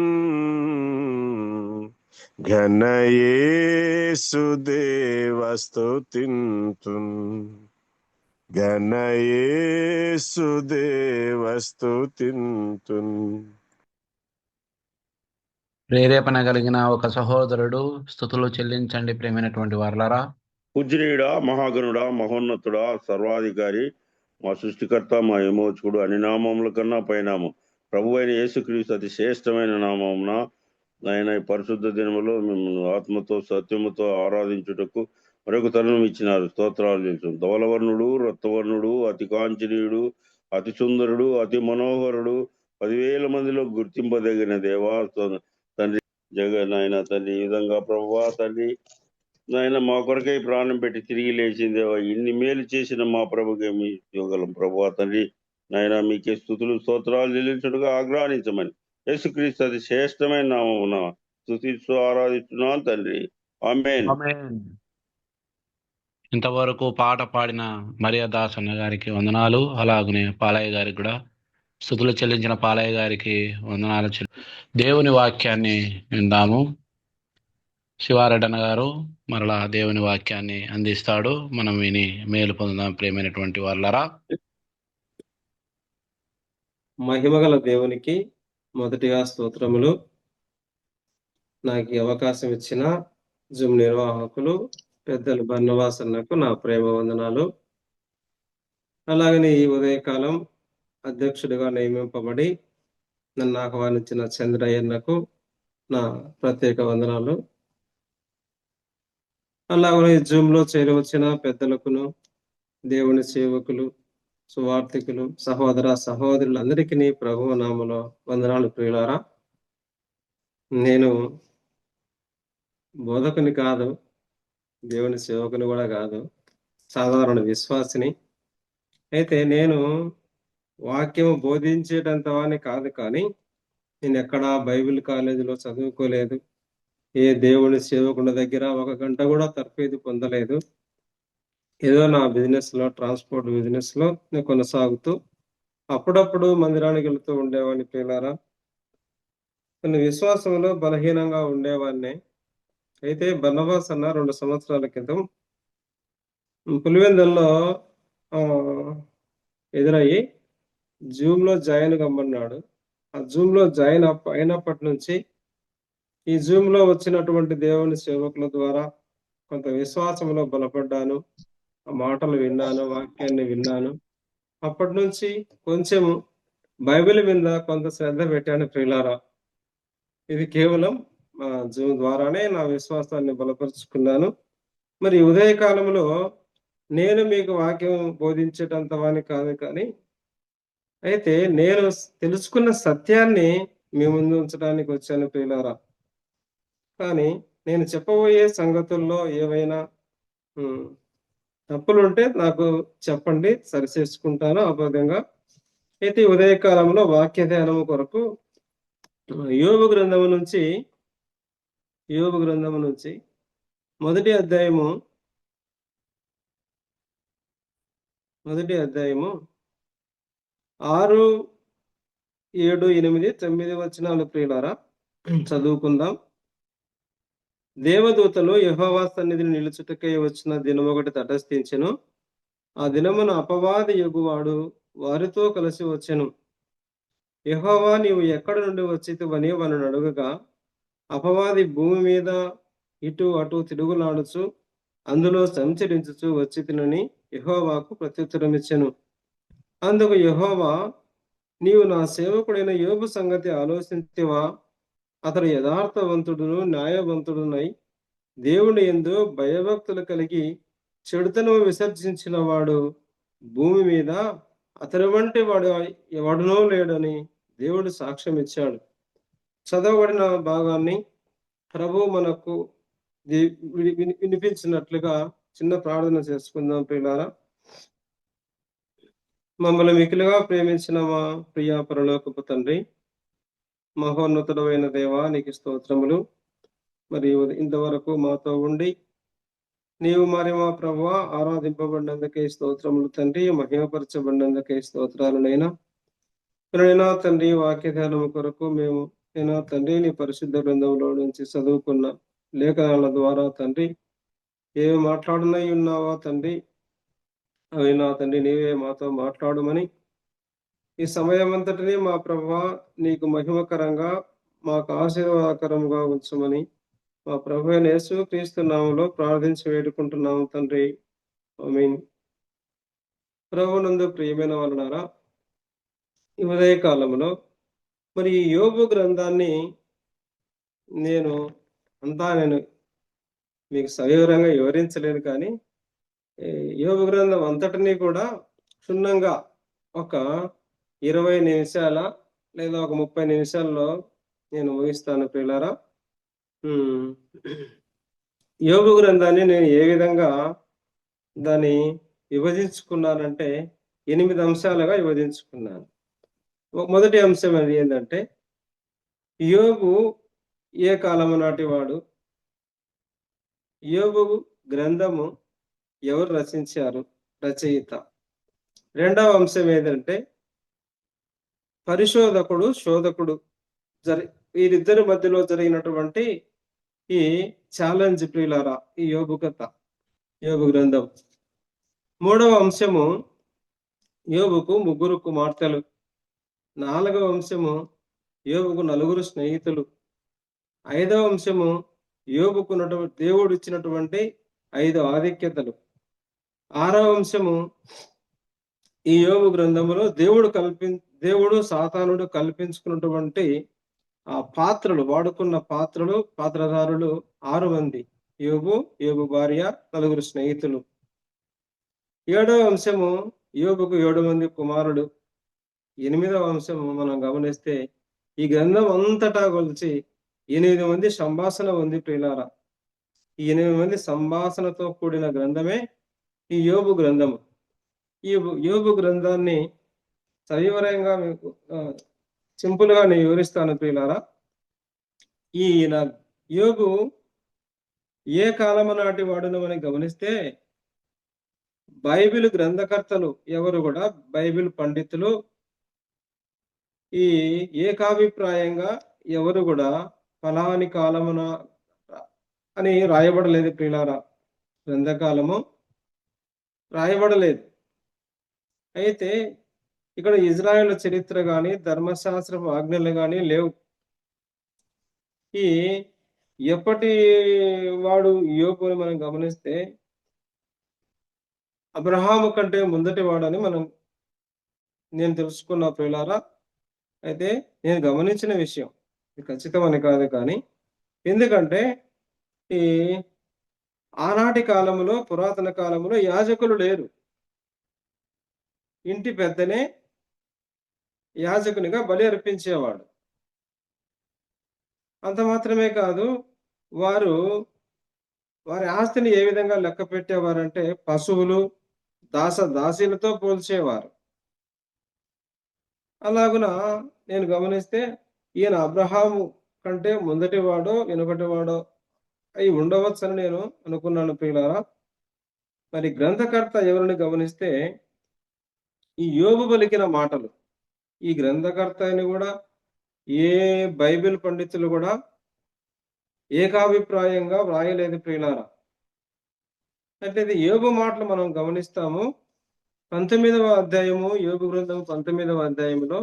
ఘనయేసుదేవ స్తుతింతున్. ఘనయేసుదేవ స్తుతింతున్. ప్రేరేపణ కలిగిన ఒక సహోదరుడు స్తుతులు చెల్లించండి ప్రేమైనటువంటి వారలారా. పూజ్యుడా, మహాగణుడా, మహోన్నతుడా, సర్వాధికారి, మా సృష్టికర్త, మా విమోచకుడు, అన్ని నామముల కన్నా పైనామం ప్రభు అయిన యేసుక్రీస్తు అతి శ్రేష్టమైన నామమున ఆయన ఈ పరిశుద్ధ దినములో మిమ్మల్ని ఆత్మతో సత్యముతో ఆరాధించుటకు మరొక తరుణం ఇచ్చినారు. స్తోత్రాలు తెలుసు. ధవలవర్ణుడు, రక్తవర్ణుడు, అతి కాంచనీయుడు, అతి సుందరుడు, అతి మనోహరుడు, 10,000 మందిలో గుర్తింపదగిన దేవా తండ్రి నాయన తండ్రి, ఈ విధంగా ప్రభువా తండ్రి నాయన మా కొరకై ప్రాణం పెట్టి తిరిగి లేచిందేవా, ఇన్ని మేలు చేసిన మా ప్రభుకే మీ యోగలం ప్రభువా తండ్రి నాయన మీకే స్తుతులు స్తోత్రాలు చెల్లించుడుగా ఆగ్రహించమని యేసుక్రీస్తు అతి శ్రేష్టమైన నామమున స్తుతిస్తూ ఆరాధిస్తున్నాను తండ్రి. ఆమేన్. ఇంతవరకు పాట పాడిన మరియా దాస్ అన్న గారికి వందనాలు. అలాగనే పాలయ్య గారికి కూడా స్తుతులు చెల్లించిన పాలయ్య గారికి వందనాలు. దేవుని వాక్యాన్ని విందాము. శివారెడ్డన్న గారు మరలా దేవుని వాక్యాన్ని అందిస్తాడు. మనం విని మేలు పొందుదాం ప్రేమైనటువంటి వాళ్ళరా. మహిమగల దేవునికి మొదటిగా స్తోత్రములు. నాకు ఈ అవకాశం ఇచ్చిన జూమ్ నిర్వాహకులు పెద్దలు బర్నవాస్ అన్నకు నా ప్రేమ వందనాలు. అలాగనే ఈ ఉదయకాలం అధ్యక్షుడిగా నియమింపబడి నన్ను ఆహ్వానించిన చంద్రయ్యన్నకు నా ప్రత్యేక వందనాలు. అలాగనే జూమ్ లో చేరవచ్చిన పెద్దలకును, దేవుని సేవకులు, సువార్థికులు, సహోదర సహోదరులందరికీ ప్రభువు నామములో వందనాలు. ప్రియులారా, నేను బోధకుని కాదు, దేవుని సేవకుని కూడా కాదు, సాధారణ విశ్వాసిని. అయితే నేను వాక్యము బోధించేటంత వాని కాదు, కానీ నేను ఎక్కడా బైబిల్ కాలేజీలో చదువుకోలేదు, ఏ దేవుని సేవకుని దగ్గర 1 గంట కూడా తర్ఫీదు పొందలేదు. ఏదో నా బిజినెస్ లో, ట్రాన్స్పోర్ట్ బిజినెస్ లో నేను కొనసాగుతూ అప్పుడప్పుడు మందిరానికి వెళుతూ ఉండేవాడిని. పిల్లారా, కొన్ని విశ్వాసంలో బలహీనంగా ఉండేవాడిని. అయితే బర్నబాస్ అన్న 2 సంవత్సరాల క్రితం పులివెందుల్లో ఎదురయ్యి జూమ్ లో జాయిన్ కమ్మన్నాడు. ఆ జూమ్ లో జాయిన్ అయినప్పటి నుంచి ఈ జూమ్ లో వచ్చినటువంటి దేవుని సేవకుల ద్వారా కొంత విశ్వాసంలో బలపడ్డాను. ఆ మాటలు విన్నాను, వాక్యాన్ని విన్నాను. అప్పటి నుంచి కొంచెం బైబిల్ మీద కొంత శ్రద్ధ పెట్టాను. ప్రియులారా, ఇది కేవలం జూమ్ ద్వారానే నా విశ్వాసాన్ని బలపరుచుకున్నాను. మరి ఉదయకాలంలో నేను మీకు వాక్యం బోధించేటంత వాని కాదు, కానీ అయితే నేను తెలుసుకున్న సత్యాన్ని మీ ముందు ఉంచడానికి వచ్చాను. ప్రియులారా, కానీ నేను చెప్పబోయే సంగతుల్లో ఏవైనా తప్పులుంటే నాకు చెప్పండి, సరిచేసుకుంటాను అబద్ధంగా. అయితే ఉదయకాలంలో వాక్య ధ్యానం కొరకు యోబు గ్రంథము నుంచి మొదటి అధ్యాయము 6, 7, 8, 9 వచనాలు ప్రియులారా చదువుకుందాం. దేవదూతలు యెహోవా సన్నిధిని నిలుచుటకై వచ్చిన దినమొకటి తటస్థించెను. ఆ దినమున అపవాది యెగువాడు వారితో కలిసి వచ్చెను. యెహోవా, నీవు ఎక్కడ నుండి వచ్చితివని వారిని అడుగగా, అపవాది భూమి మీద ఇటు అటు తిరుగులాడుచు అందులో సంచరించుచు వచ్చితినని యెహోవాకు ప్రత్యుత్తరం ఇచ్చెను. అందుకు యెహోవా, నీవు నా సేవకుడైన యోబు సంగతి ఆలోచింతివా? అతడు యథార్థవంతుడును న్యాయవంతుడునై దేవుని యందు భయభక్తులు కలిగి చెడుతను విసర్జించిన వాడు భూమి మీద అతని వంటి వాడు ఎవడునో లేడని దేవుడు సాక్ష్యం ఇచ్చాడు. చదవబడిన భాగాన్ని ప్రభు మనకు వినిపించినట్లుగా చిన్న ప్రార్థన చేసుకుందాం. ప్రియులారా, మమ్మల్ని మిక్కిలిగా ప్రేమించిన మా ప్రియ పరలోకపు తండ్రి, మహోన్నతుడమైన దేవా, నీకు స్తోత్రములు. మరి ఇంతవరకు మాతో ఉండి నీవు మరి మా ప్రభువా ఆరాధింపబడినందుకే స్తోత్రములు తండ్రి, మహిమపరచబడినందుకే స్తోత్రాలునైనా. నైనా తండ్రి, వాక్యధ్యానము కొరకు మేము అయినా తండ్రి నీ పరిశుద్ధ గ్రంథంలో నుంచి చదువుకున్న లేఖనాల ద్వారా తండ్రి ఏమి మాట్లాడునై ఉన్నావా తండ్రి, అవి నా తండ్రి నీవే మాతో మాట్లాడమని ఈ సమయం అంతటినీ మా ప్రభువా నీకు మహిమకరంగా మాకు ఆశీర్వాదకరంగా ఉంచమని మా ప్రభు అయిన యేసు క్రీస్తు నామములో ప్రార్థించి వేడుకుంటున్నాము తండ్రి. ఆమేన్. ప్రభువునందు ప్రియమైన వాళ్ళారా, ఈ ఉదయ కాలంలో మరి ఈ యోబు గ్రంథాన్ని నేను మీకు సవివరంగా వివరించలేను, కానీ యోబు గ్రంథం అంతటినీ కూడా క్షుణ్ణంగా ఒక 20 నిమిషాల లేదా ఒక 30 నిమిషాల్లో నేను ముగిస్తాను ప్రియులారా. యోబు గ్రంథాన్ని నేను ఏ విధంగా దాన్ని విభజించుకున్నానంటే 8 అంశాలుగా విభజించుకున్నాను. మొదటి అంశం అది ఏంటంటే, యోబు ఏ కాలము నాటి వాడు, యోబు గ్రంథము ఎవరు రచించారు, రచయిత. రెండవ అంశం ఏదంటే, పరిశోధకుడు శోధకుడు వీరిద్దరి మధ్యలో జరిగినటువంటి ఈ ఛాలెంజ్ ప్రియులారా, ఈ యోబు కథ, యోబు గ్రంథం. మూడవ అంశము, యోబుకు 3 కుమార్తెలు. నాలుగవ అంశము, యోబుకు 4 స్నేహితులు. 5వ అంశము, యోబుకు దేవుడు ఇచ్చినటువంటి 5 ఆధిక్యతలు. 6వ అంశము, ఈ యోబు గ్రంథములో దేవుడు సాతానుడు కల్పించుకున్నటువంటి ఆ పాత్రలు, వాడుకున్న పాత్రధారులు 6 మంది. యోబు భార్య, 4 స్నేహితులు. 7వ అంశము, యోబుకు 7 మంది కుమారుడు. 8వ అంశము మనం గమనిస్తే ఈ గ్రంథం అంతటా కొలిచి 8 మంది సంభాషణ ఉంది ప్రియులారా. ఈ 8 మంది సంభాషణతో కూడిన గ్రంథమే ఈ యోబు గ్రంథము. ఈ యోబు గ్రంథాన్ని సవివరంగా మీకు సింపుల్ గా నేను వివరిస్తాను ప్రియులారా. ఈయన యోబు ఏ కాలము నాటి వాడును అని గమనిస్తే, బైబిల్ గ్రంథకర్తలు ఎవరు కూడా, బైబిల్ పండితులు ఈ ఏకాభిప్రాయంగా ఎవరు కూడా ఫలాని కాలమున అని రాయబడలేదు ప్రియులారా. గ్రంథకాలము రాయబడలేదు. అయితే ఇక్కడ ఇజ్రాయేల్ చరిత్ర కానీ ధర్మశాస్త్రపు ఆజ్ఞలు కానీ లేవు. ఈ ఎప్పటి వాడు యోబు అని మనం గమనిస్తే, అబ్రహాము కంటే ముందటి వాడని నేను తెలుసుకున్న ప్రియులారా. అయితే నేను గమనించిన విషయం ఇది ఖచ్చితమని కాదు, కానీ ఎందుకంటే ఈ ఆనాటి కాలంలో, పురాతన కాలంలో యాజకులు లేరు. ఇంటి పెద్దనే యాజకునిగా బలి అర్పించేవాడు. అంత మాత్రమే కాదు, వారి ఆస్తిని ఏ విధంగా లెక్క పెట్టేవారంటే పశువులు, దాసీలతో పోల్చేవారు. అలాగున నేను గమనిస్తే ఈయన అబ్రహాము కంటే ముందటి వాడో వెనుకటి వాడో అయి ఉండవచ్చని నేను అనుకున్నాను ప్రియులారా. మరి గ్రంథకర్త ఎవరిని గమనిస్తే, ఈ యోబు పలికిన మాటలు, ఈ గ్రంథకర్త అని కూడా ఏ బైబిల్ పండితులు కూడా ఏకాభిప్రాయంగా వ్రాయలేదు ప్రియులారా. అయితే ఇది యోబు మాటలు మనం గమనిస్తాము. 19వ అధ్యాయము, యోబు గ్రంథం 19వ అధ్యాయంలో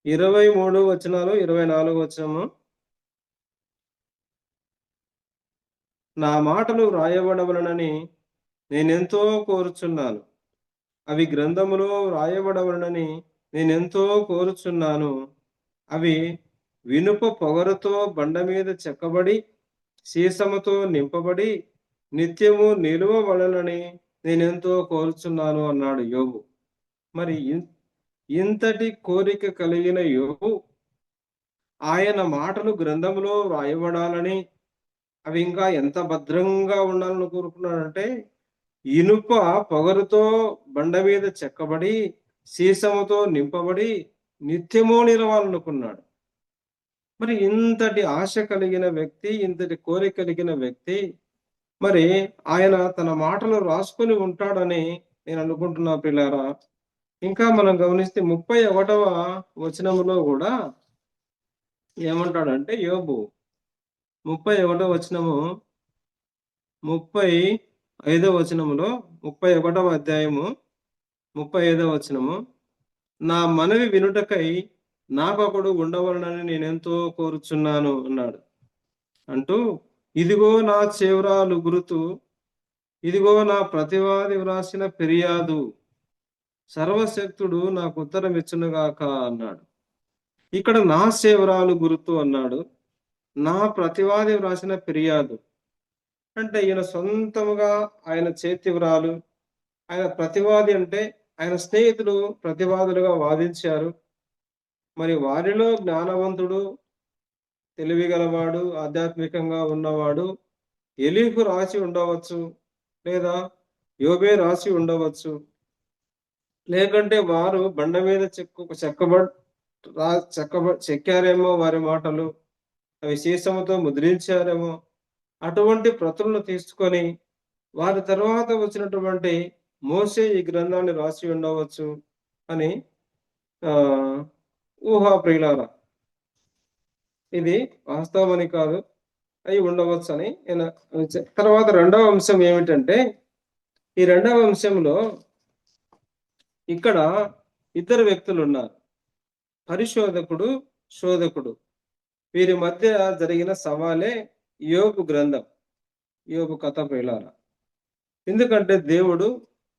23 వచనాలు, 24 వచనము. నా మాటలు వ్రాయబడవలనని నేనెంతో కోరుచున్నాను, అవి గ్రంథములో వ్రాయబడవలనని నేనెంతో కోరుచున్నాను. అవి వినుప పొగరుతో బండ మీద చెక్కబడి సీసముతో నింపబడి నిత్యము నిలువబడనని నేనెంతో కోరుచున్నాను అన్నాడు యోబు. మరి ఇంతటి కోరిక కలిగిన యోబు ఆయన మాటలు గ్రంథంలో వ్రాయబడాలని, అవి ఇంకా ఎంత భద్రంగా ఉండాలని కోరుకున్నాడంటే, ఇనుప పొగరుతో బండ మీద చెక్కబడి సీసముతో నింపబడి నిత్యము నిలవాలనుకున్నాడు. మరి ఇంతటి ఆశ కలిగిన వ్యక్తి, ఇంతటి కోరిక కలిగిన వ్యక్తి, మరి ఆయన తన మాటలు రాసుకొని ఉంటాడని నేను అనుకుంటున్నా పిల్లారా. ఇంకా మనం గమనిస్తే 31వ వచనములో కూడా ఏమంటాడంటే యోబు 31వ వచనము 35వ వచనములో 31వ అధ్యాయము 35వ వచనము, నా మనవి వినుటకై నాకొకడు ఉండవలనని నేనెంతో కోరుచున్నాను అన్నాడు. అంటూ ఇదిగో నా చేవ్రాలు గురుతు, ఇదిగో నా ప్రతివాది వ్రాసిన ఫిర్యాదు, సర్వశక్తుడు నాకు ఉత్తరం ఇచ్చునుగాక అన్నాడు. ఇక్కడ నా సేవరాలు గుర్తు అన్నాడు, నా ప్రతివాది వ్రాసిన ఫిర్యాదు అంటే ఈయన సొంతముగా ఆయన చేతి వ్రాలు. ఆయన ప్రతివాది అంటే ఆయన స్నేహితులు ప్రతివాదులుగా వాదించారు. మరి వారిలో జ్ఞానవంతుడు, తెలివిగలవాడు, ఆధ్యాత్మికంగా ఉన్నవాడు ఎలీహు రాసి ఉండవచ్చు, లేదా యోబే రాసి ఉండవచ్చు, లేకంటే వారు బండ మీద చెక్కారేమో వారి మాటలు, అవి సీసముతో ముద్రించారేమో. అటువంటి ప్రతులను తీసుకొని వారి తర్వాత వచ్చినటువంటి మోసే ఈ గ్రంథాన్ని రాసి ఉండవచ్చు అని ఊహా ప్రియులారా. ఇది వాస్తవమని కాదు, అయి ఉండవచ్చు అని. తర్వాత రెండవ అంశం ఏమిటంటే, ఈ రెండవ అంశంలో ఇక్కడ ఇద్దరు వ్యక్తులు ఉన్నారు, పరిశోధకుడు, శోధకుడు. వీరి మధ్య జరిగిన సవాలే యోబు గ్రంథం, యోబు కథ ప్రియులారా. ఎందుకంటే దేవుడు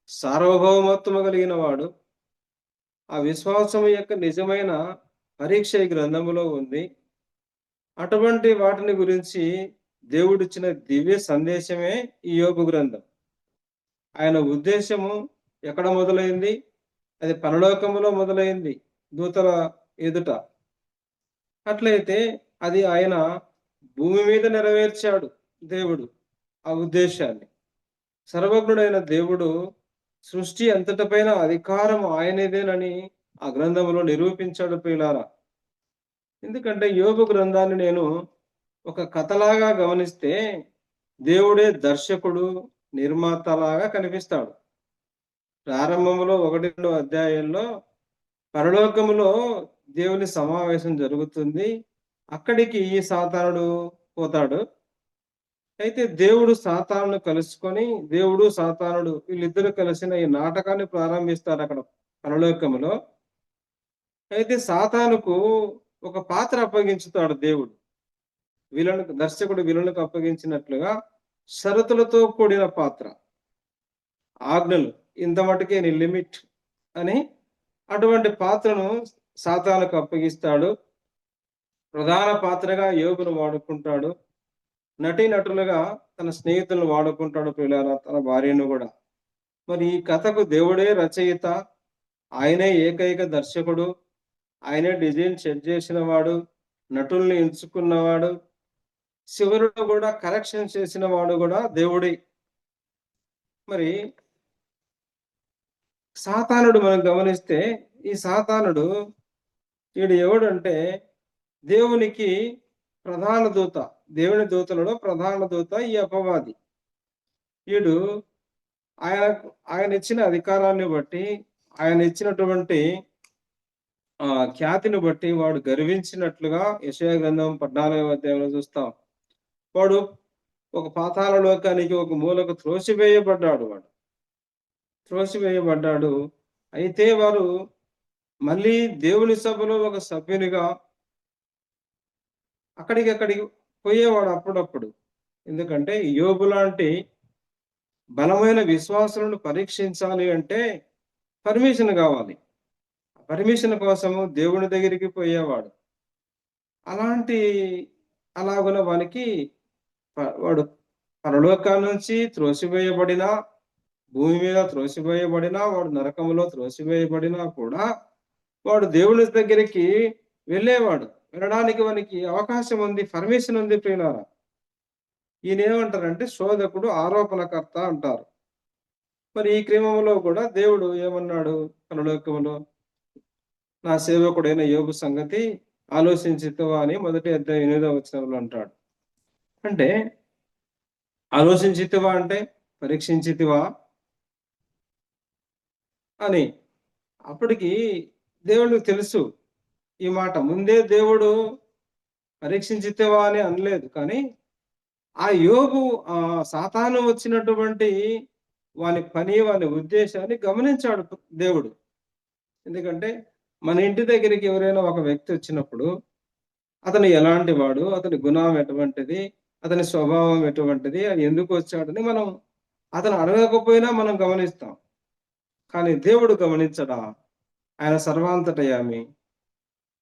సార్వభౌమత్వము కలిగిన వాడు. ఆ విశ్వాసం యొక్క నిజమైన పరీక్ష ఈ గ్రంథములో ఉంది. అటువంటి వాటిని గురించి దేవుడిచ్చిన దివ్య సందేశమే ఈ యోబు గ్రంథం. ఆయన ఉద్దేశము ఎక్కడ మొదలైంది? అది పరలోకములో మొదలైంది, దూతల ఎదుట. అట్లయితే అది ఆయన భూమి మీద నెరవేర్చాడు దేవుడు ఆ ఉద్దేశాన్ని. సర్వజ్ఞుడైన దేవుడు సృష్టి అంతటిపైన అధికారం ఆయనదేనని ఆ గ్రంథంలో నిరూపించాడు ప్రియులారా. ఎందుకంటే యోబు గ్రంథాన్ని నేను ఒక కథలాగా గమనిస్తే దేవుడే దర్శకుడు, నిర్మాతలాగా కనిపిస్తాడు. ప్రారంభంలో 1-2 అధ్యాయంలో పరలోకములో దేవుని సమావేశం జరుగుతుంది. అక్కడికి ఈ సాతానుడు పోతాడు. అయితే దేవుడు సాతానును కలుసుకొని, దేవుడు సాతానుడు వీళ్ళిద్దరూ కలిసిన ఈ నాటకాన్ని ప్రారంభిస్తారు అక్కడ పరలోకములో. అయితే సాతానుకు ఒక పాత్ర అప్పగించుతాడు దేవుడు. దర్శకుడు విలనుకు అప్పగించినట్లుగా షరతులతో కూడిన పాత్ర, ఆజ్ఞలు, ఇంత మటుకే నీ లిమిట్ అని. అటువంటి పాత్రను సాతానుకు అప్పగిస్తాడు. ప్రధాన పాత్రగా యోబును వాడుకుంటాడు. నటీనటులుగా తన స్నేహితులను వాడుకుంటాడు ప్రియులారా, తన భార్యను కూడా. మరి ఈ కథకు దేవుడే రచయిత, ఆయనే ఏకైక దర్శకుడు, ఆయనే డిజైన్ సెట్ చేసిన వాడు, నటుల్ని ఎంచుకున్నవాడు, చివరిలో కూడా కరెక్షన్ చేసిన వాడు కూడా దేవుడే. మరి సాతానుడు మనం గమనిస్తే, ఈ సాతానుడు వీడు ఎవడంటే దేవునికి ప్రధాన దూత, దేవుని దూతలలో ప్రధాన దూత ఈ అపవాది. వీడు ఆయన ఇచ్చిన అధికారాన్ని బట్టి, ఆయన ఇచ్చినటువంటి ఖ్యాతిని బట్టి వాడు గర్వించినట్లుగా యెషయా గ్రంథం 14వ అధ్యాయంలో చూస్తాం. వాడు ఒక పాతాళ లోకానికి ఒక మూలకు త్రోసివేయబడ్డాడు. అయితే వారు మళ్ళీ దేవుని సభలో ఒక సభ్యునిగా అక్కడికి పోయేవాడు అప్పుడప్పుడు. ఎందుకంటే యోబు లాంటి బలమైన విశ్వాసులను పరీక్షించాలి అంటే పర్మిషన్ కావాలి. పర్మిషన్ కోసము దేవుని దగ్గరికి పోయేవాడు. అలాగున వానికి వాడు పరలోకాల నుంచి త్రోసివేయబడినా, భూమి మీద త్రోసివేయబడినా, వాడు నరకములో త్రోసివేయబడినా కూడా వాడు దేవుని దగ్గరికి వెళ్ళడానికి వానికి అవకాశం ఉంది, పర్మిషన్ ఉంది ప్రియులారా. ఈయన ఏమంటారంటే శోధకుడు, ఆరోపణకర్త అంటారు. మరి ఈ క్రమంలో కూడా దేవుడు ఏమన్నాడు పరలోకములో, నా సేవకుడైన యోబు సంగతి ఆలోచించితివా అని 1:8 అంటాడు. అంటే ఆలోచించితివా అంటే పరీక్షించితివా అని. అప్పటికి దేవుడికి తెలుసు ఈ మాట. ముందే దేవుడు పరీక్షించితివా అని అనలేదు, కానీ ఆ యోబు సాతాను వచ్చినటువంటి వాని పని, వాని ఉద్దేశాన్ని గమనించాడు దేవుడు. ఎందుకంటే మన ఇంటి దగ్గరికి ఎవరైనా ఒక వ్యక్తి వచ్చినప్పుడు అతను ఎలాంటి వాడు, అతని గుణం ఎటువంటిది, అతని స్వభావం ఎటువంటిది, అది ఎందుకు వచ్చాడని మనం అతను అడగకపోయినా మనం గమనిస్తాం. కానీ దేవుడు గమనించడా? ఆయన సర్వాంతటయామి.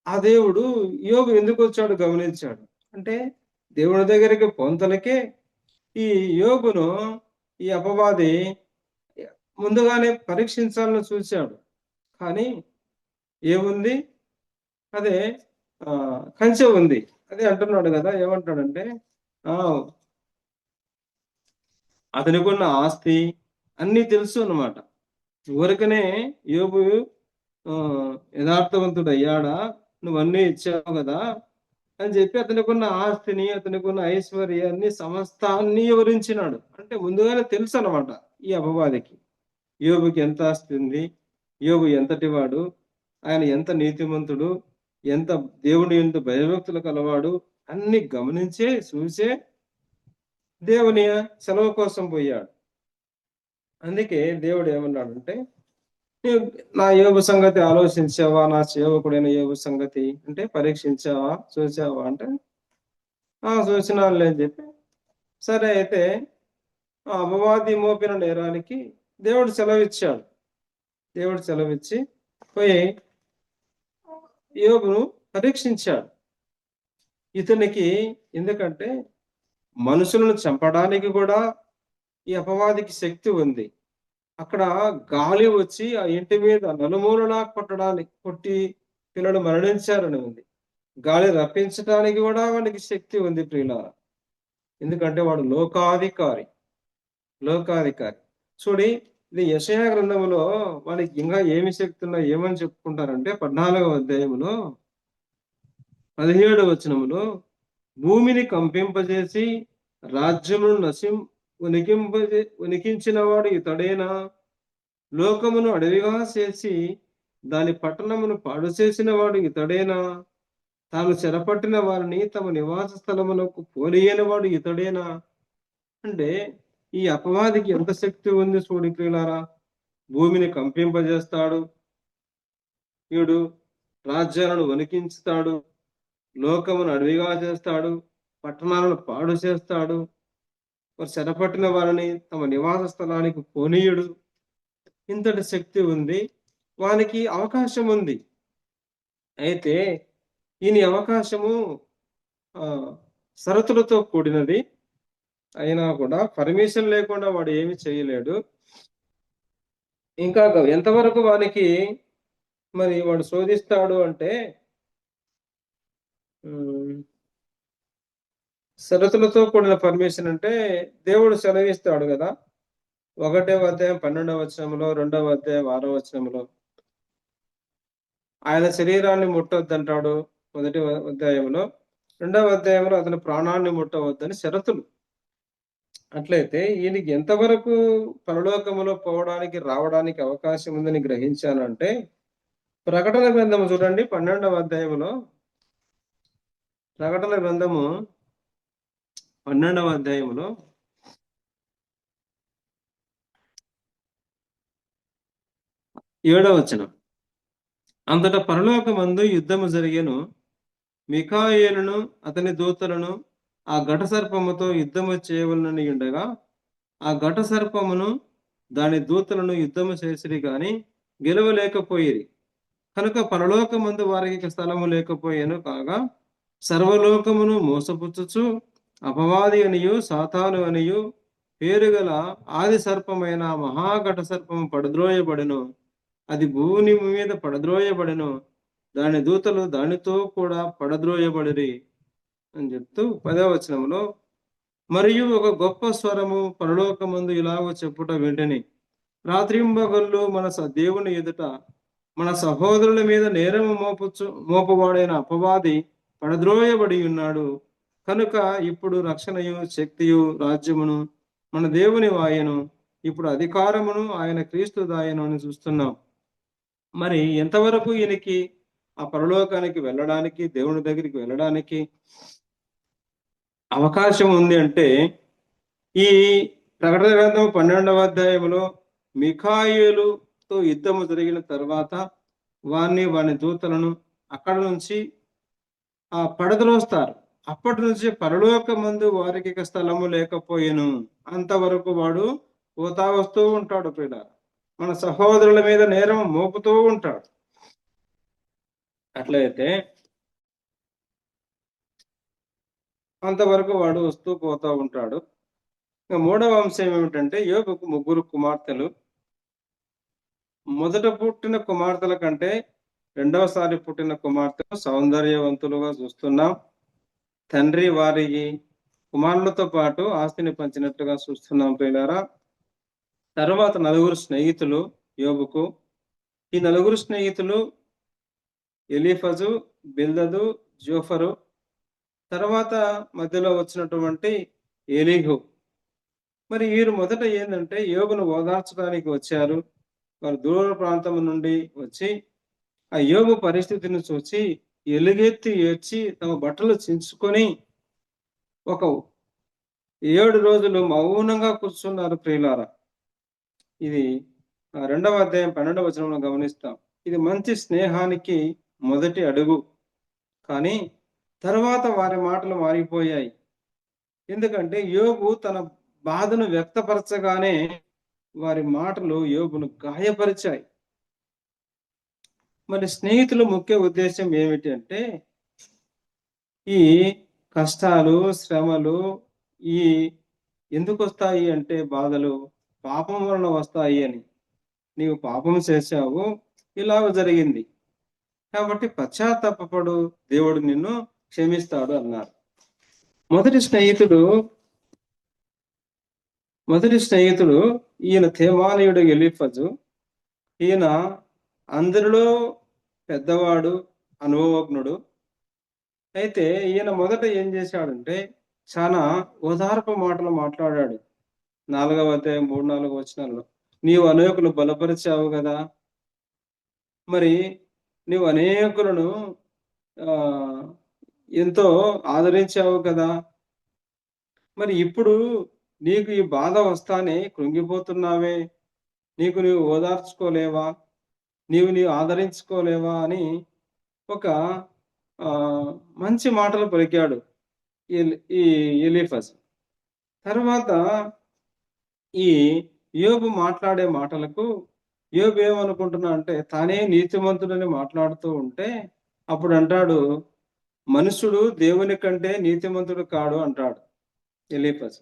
ఆ దేవుడు యోబు ఎందుకు వచ్చాడు గమనించాడు. అంటే దేవుని దగ్గరికి పొంతలకే ఈ యోబును ఈ అపవాది ముందుగానే పరీక్షించాలని చూశాడు. కానీ ఏముంది? అదే కంచె ఉంది. అదే అంటున్నాడు కదా, ఏమంటాడంటే అతనికున్న ఆస్తి అన్నీ తెలుసు అన్నమాట. ఊరికనే యోబు యథార్థవంతుడు అయ్యాడా, నువ్వు అన్నీ ఇచ్చావు కదా అని చెప్పి అతనికున్న ఆస్తిని, అతనికున్న ఐశ్వర్యాన్ని, సమస్తాన్ని వివరించినాడు. అంటే ముందుగానే తెలుసు అన్నమాట ఈ అపవాదికి. యోబుకి ఎంత ఆస్తి ఉంది, యోబు ఎంతటి వాడు, ఆయన ఎంత నీతిమంతుడు, ఎంత దేవుని యందు భయభక్తులు కలవాడు అన్ని గమనించే చూసే దేవుని సెలవు కోసం పోయాడు. అందుకే దేవుడు ఏమన్నాడంటే, నా యోబు సంగతి ఆలోచించావా, నా సేవకుడైన యోబు సంగతి అంటే పరీక్షించావా, చూసావా అంటే చూసినానులే అని చెప్పి, సరే అయితే అపవాది మోపిన నేరానికి దేవుడు సెలవిచ్చాడు. దేవుడు సెలవిచ్చి పోయి యోబును పరీక్షించాడు. ఇతనికి ఎందుకంటే మనుషులను చంపడానికి కూడా ఈ అపవాదికి శక్తి ఉంది. అక్కడ గాలి వచ్చి ఆ ఇంటి మీద నలుమూలలా కొట్టి పిల్లలు మరణించారని ఉంది. గాలి రప్పించడానికి కూడా వాడికి శక్తి ఉంది ప్రియులారా. ఎందుకంటే వాడు లోకాధికారి. చూడి, ఇది యెషయా గ్రంథంలో వాడికి ఇంకా ఏమి శక్తి ఉన్నా ఏమని చెప్పుకుంటారంటే 14వ అధ్యాయంలో 17వ వచనంలో, భూమిని కంపింపజేసి రాజ్యమును ఉనికించిన వాడు ఇతడేనా, లోకమును అడవిగా చేసి దాని పట్టణమును పాడు చేసిన వాడు ఇతడేనా, తాను చెరపట్టిన వారిని తమ నివాస స్థలములకు పోనీయని వాడు ఇతడేనా. అంటే ఈ అపవాదికి ఎంత శక్తి ఉంది చూడు ప్రియులారా. భూమిని కంపింపజేస్తాడు వీడు, రాజ్యాలను వణికించుతాడు, లోకమును అడవిగా చేస్తాడు, పట్టణాలను పాడు చేస్తాడు, వారు చెరపట్టిన వారిని తమ నివాస స్థలానికి పోనీయుడు. ఇంతటి శక్తి ఉంది, వానికి అవకాశం ఉంది. అయితే ఈయన అవకాశము షరతులతో కూడినది అయినా కూడా పర్మిషన్ లేకుండా వాడు ఏమి చేయలేడు. ఇంకా ఎంతవరకు వానికి మరి వాడు శోధిస్తాడు అంటే షరతులతో కూడిన పర్మిషన్ అంటే దేవుడు సెలవిస్తాడు కదా. 1వ అధ్యాయం 12వ వచనంలో, 2వ అధ్యాయం 6వ వచనంలో ఆయన శరీరాన్ని ముట్టొద్దంటాడు 1వ అధ్యాయంలో, 2వ అధ్యాయంలో అతని ప్రాణాన్ని ముట్టవద్దని షరతులు. అట్లయితే ఈయనకి ఎంతవరకు పరలోకములో పోవడానికి రావడానికి అవకాశం ఉందని గ్రహించానంటే, ప్రకటన గ్రంథము చూడండి 12వ అధ్యాయంలో, ప్రకటన గ్రంథము 12వ అధ్యాయంలో 7వ వచనం, అంతటా పరలోకమందు యుద్ధము జరిగెను, మిఖాయేలును అతని దూతలను ఆ ఘట సర్పముతో యుద్ధము చేయవలనని ఉండగా ఆ ఘట సర్పమును దాని దూతలను యుద్ధము చేసిరి గాని గెలవలేకపోయిరి. కనుక పరలోకమందు వారికి స్థలము లేకపోయాను. కాగా సర్వలోకమును మోసపుచ్చుచు అపవాది అనియు సాతాను అనియు పేరుగల ఆది సర్పమైన మహాఘట సర్పము పడద్రోయబడెను. అది భూమి మీద పడద్రోయబడెను, దాని దూతలు దానితో కూడా పడద్రోయబడిరి అని చెప్తూ 10వ వచనంలో, మరియు ఒక గొప్ప స్వరము పరలోకమందు ఇలాగ చెప్పుట వెంటనే, రాత్రింబగళ్ళు దేవుని ఎదుట మన సహోదరుల మీద నేరము మోపవాడైన అపవాది పడద్రోయబడి ఉన్నాడు. కనుక ఇప్పుడు రక్షణయు శక్తియు రాజ్యమును మన దేవుని వాయను, ఇప్పుడు అధికారమును ఆయన క్రీస్తు దాయను అని చూస్తున్నాం. మరి ఎంతవరకు ఈయనకి ఆ పరలోకానికి వెళ్ళడానికి, దేవుని దగ్గరికి వెళ్ళడానికి అవకాశం ఉంది అంటే, ఈ ప్రకటన గ్రంథం 12వ అధ్యాయంలో మిఖాయేలుతో యుద్ధము జరిగిన తర్వాత వాని దూతలను అక్కడ నుంచి పడద్రోస్తారు. అప్పటి నుంచి పరలోకమందు వారికి స్థలము లేకపోయేను. అంతవరకు వాడు పోతా వస్తూ ఉంటాడు. ప్రియులారా, మన సహోదరుల మీద నేరం మోపుతూ ఉంటాడు. అట్లయితే అంతవరకు వాడు వస్తూ పోతా ఉంటాడు. ఇంకా మూడవ అంశం ఏమిటంటే, యోబుకు 3 కుమార్తెలు. మొదట పుట్టిన కుమార్తెల కంటే రెండవసారి పుట్టిన కుమార్తెలు సౌందర్యవంతులుగా చూస్తున్నాం. తండ్రి వారికి కుమారులతో పాటు ఆస్తిని పంచినట్లుగా చూస్తున్నాం. ప్రియులారా, తర్వాత 4 స్నేహితులు యోబుకు. ఈ 4 స్నేహితులు ఎలీఫజు, బిల్దదు, జోఫరు. తర్వాత మధ్యలో వచ్చినటువంటి ఎలీహు. మరి వీరు మొదట ఏంటంటే యోబును ఓదార్చడానికి వచ్చారు. వారు దూర ప్రాంతం నుండి వచ్చి ఆ యోబు పరిస్థితిని చూసి ఎలుగెత్తి ఏడ్చి తమ బట్టలు చించుకొని ఒక 7 రోజులు మౌనంగా కూర్చున్నారు. ప్రియులారా, ఇది 2వ అధ్యాయం 12వ వచనంలో గమనిస్తాం. ఇది మంచి స్నేహానికి మొదటి అడుగు. కానీ తర్వాత వారి మాటలు మారిపోయాయి. ఎందుకంటే యోబు తన బాధను వ్యక్తపరచగానే వారి మాటలు యోబును గాయపరిచాయి. మరి స్నేహితుల ముఖ్య ఉద్దేశం ఏమిటి అంటే, ఈ కష్టాలు, శ్రమలు ఎందుకు వస్తాయి అంటే, బాధలు పాపం వలన వస్తాయి అని. నీవు పాపం చేశావు, ఇలాగ జరిగింది కాబట్టి పశ్చాత్తాపపడు, దేవుడు నిన్ను క్షమిస్తాడు అన్నారు. మొదటి స్నేహితుడు ఈయన తేమానీయుడు ఎలీఫజు. ఈయన అందరిలో పెద్దవాడు, అనుభవజ్ఞుడు. అయితే ఈయన మొదట ఏం చేశాడంటే చాలా ఓదార్పు మాటలు మాట్లాడాడు. 4వ అధ్యాయం 3-4 వచనాల్లో, నీవు అనేకులు బలపరిచావు కదా, మరి నీవు అనేకులను ఎంతో ఆదరించావు కదా, మరి ఇప్పుడు నీకు ఈ బాధ వస్తానే కృంగిపోతున్నావే, నీవు ఓదార్చుకోలేవా, నీవు ఆదరించుకోలేవా అని ఒక మంచి మాటలు పలికాడు ఈ ఎలీఫజ్. తర్వాత ఈ యోబు మాట్లాడే మాటలకు యోబు ఏమనుకుంటున్నా అంటే, తానే నీతిమంతుడని మాట్లాడుతూ ఉంటే అప్పుడు అంటాడు, మనుషుడు దేవుని కంటే నీతిమంతుడు కాడు అంటాడు ఎలీఫజ్.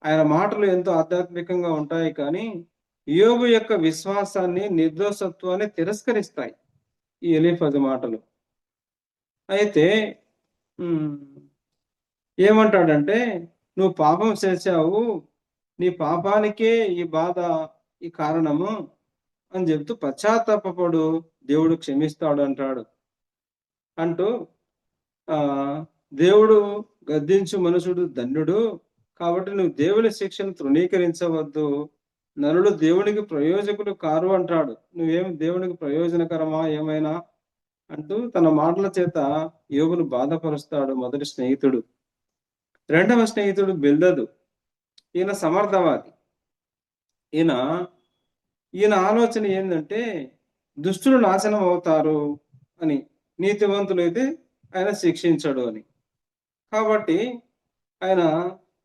ఆయన మాటలు ఎంతో ఆధ్యాత్మికంగా ఉంటాయి, కానీ యోబు యొక్క విశ్వాసాన్ని, నిర్దోషత్వాన్ని తిరస్కరిస్తాయి ఈ ఎలీఫజ్ మాటలు. అయితే ఏమంటాడంటే, నువ్వు పాపం చేశావు, నీ పాపానికే ఈ బాధ, ఈ కారణము అని చెప్తూ పశ్చాత్తాపపడు, దేవుడు క్షమిస్తాడు అంటాడు. అంటూ దేవుడు గద్దించు మనుషుడు ధన్యుడు, కాబట్టి నువ్వు దేవుని శిక్షను తృణీకరించవద్దు, నరుడు దేవునికి ప్రయోజకులు కారు అంటాడు. నువ్వేమి దేవునికి ప్రయోజనకరమా ఏమైనా అంటూ తన మాటల చేత యోబును బాధపరుస్తాడు మొదటి స్నేహితుడు. రెండవ స్నేహితుడు బిల్దదు. ఈయన సమర్థవాది. ఈయన ఆలోచన ఏంటంటే, దుష్టులు నాశనం అవుతారు అని, నీతివంతులు అయితే ఆయన శిక్షించడు అని. కాబట్టి ఆయన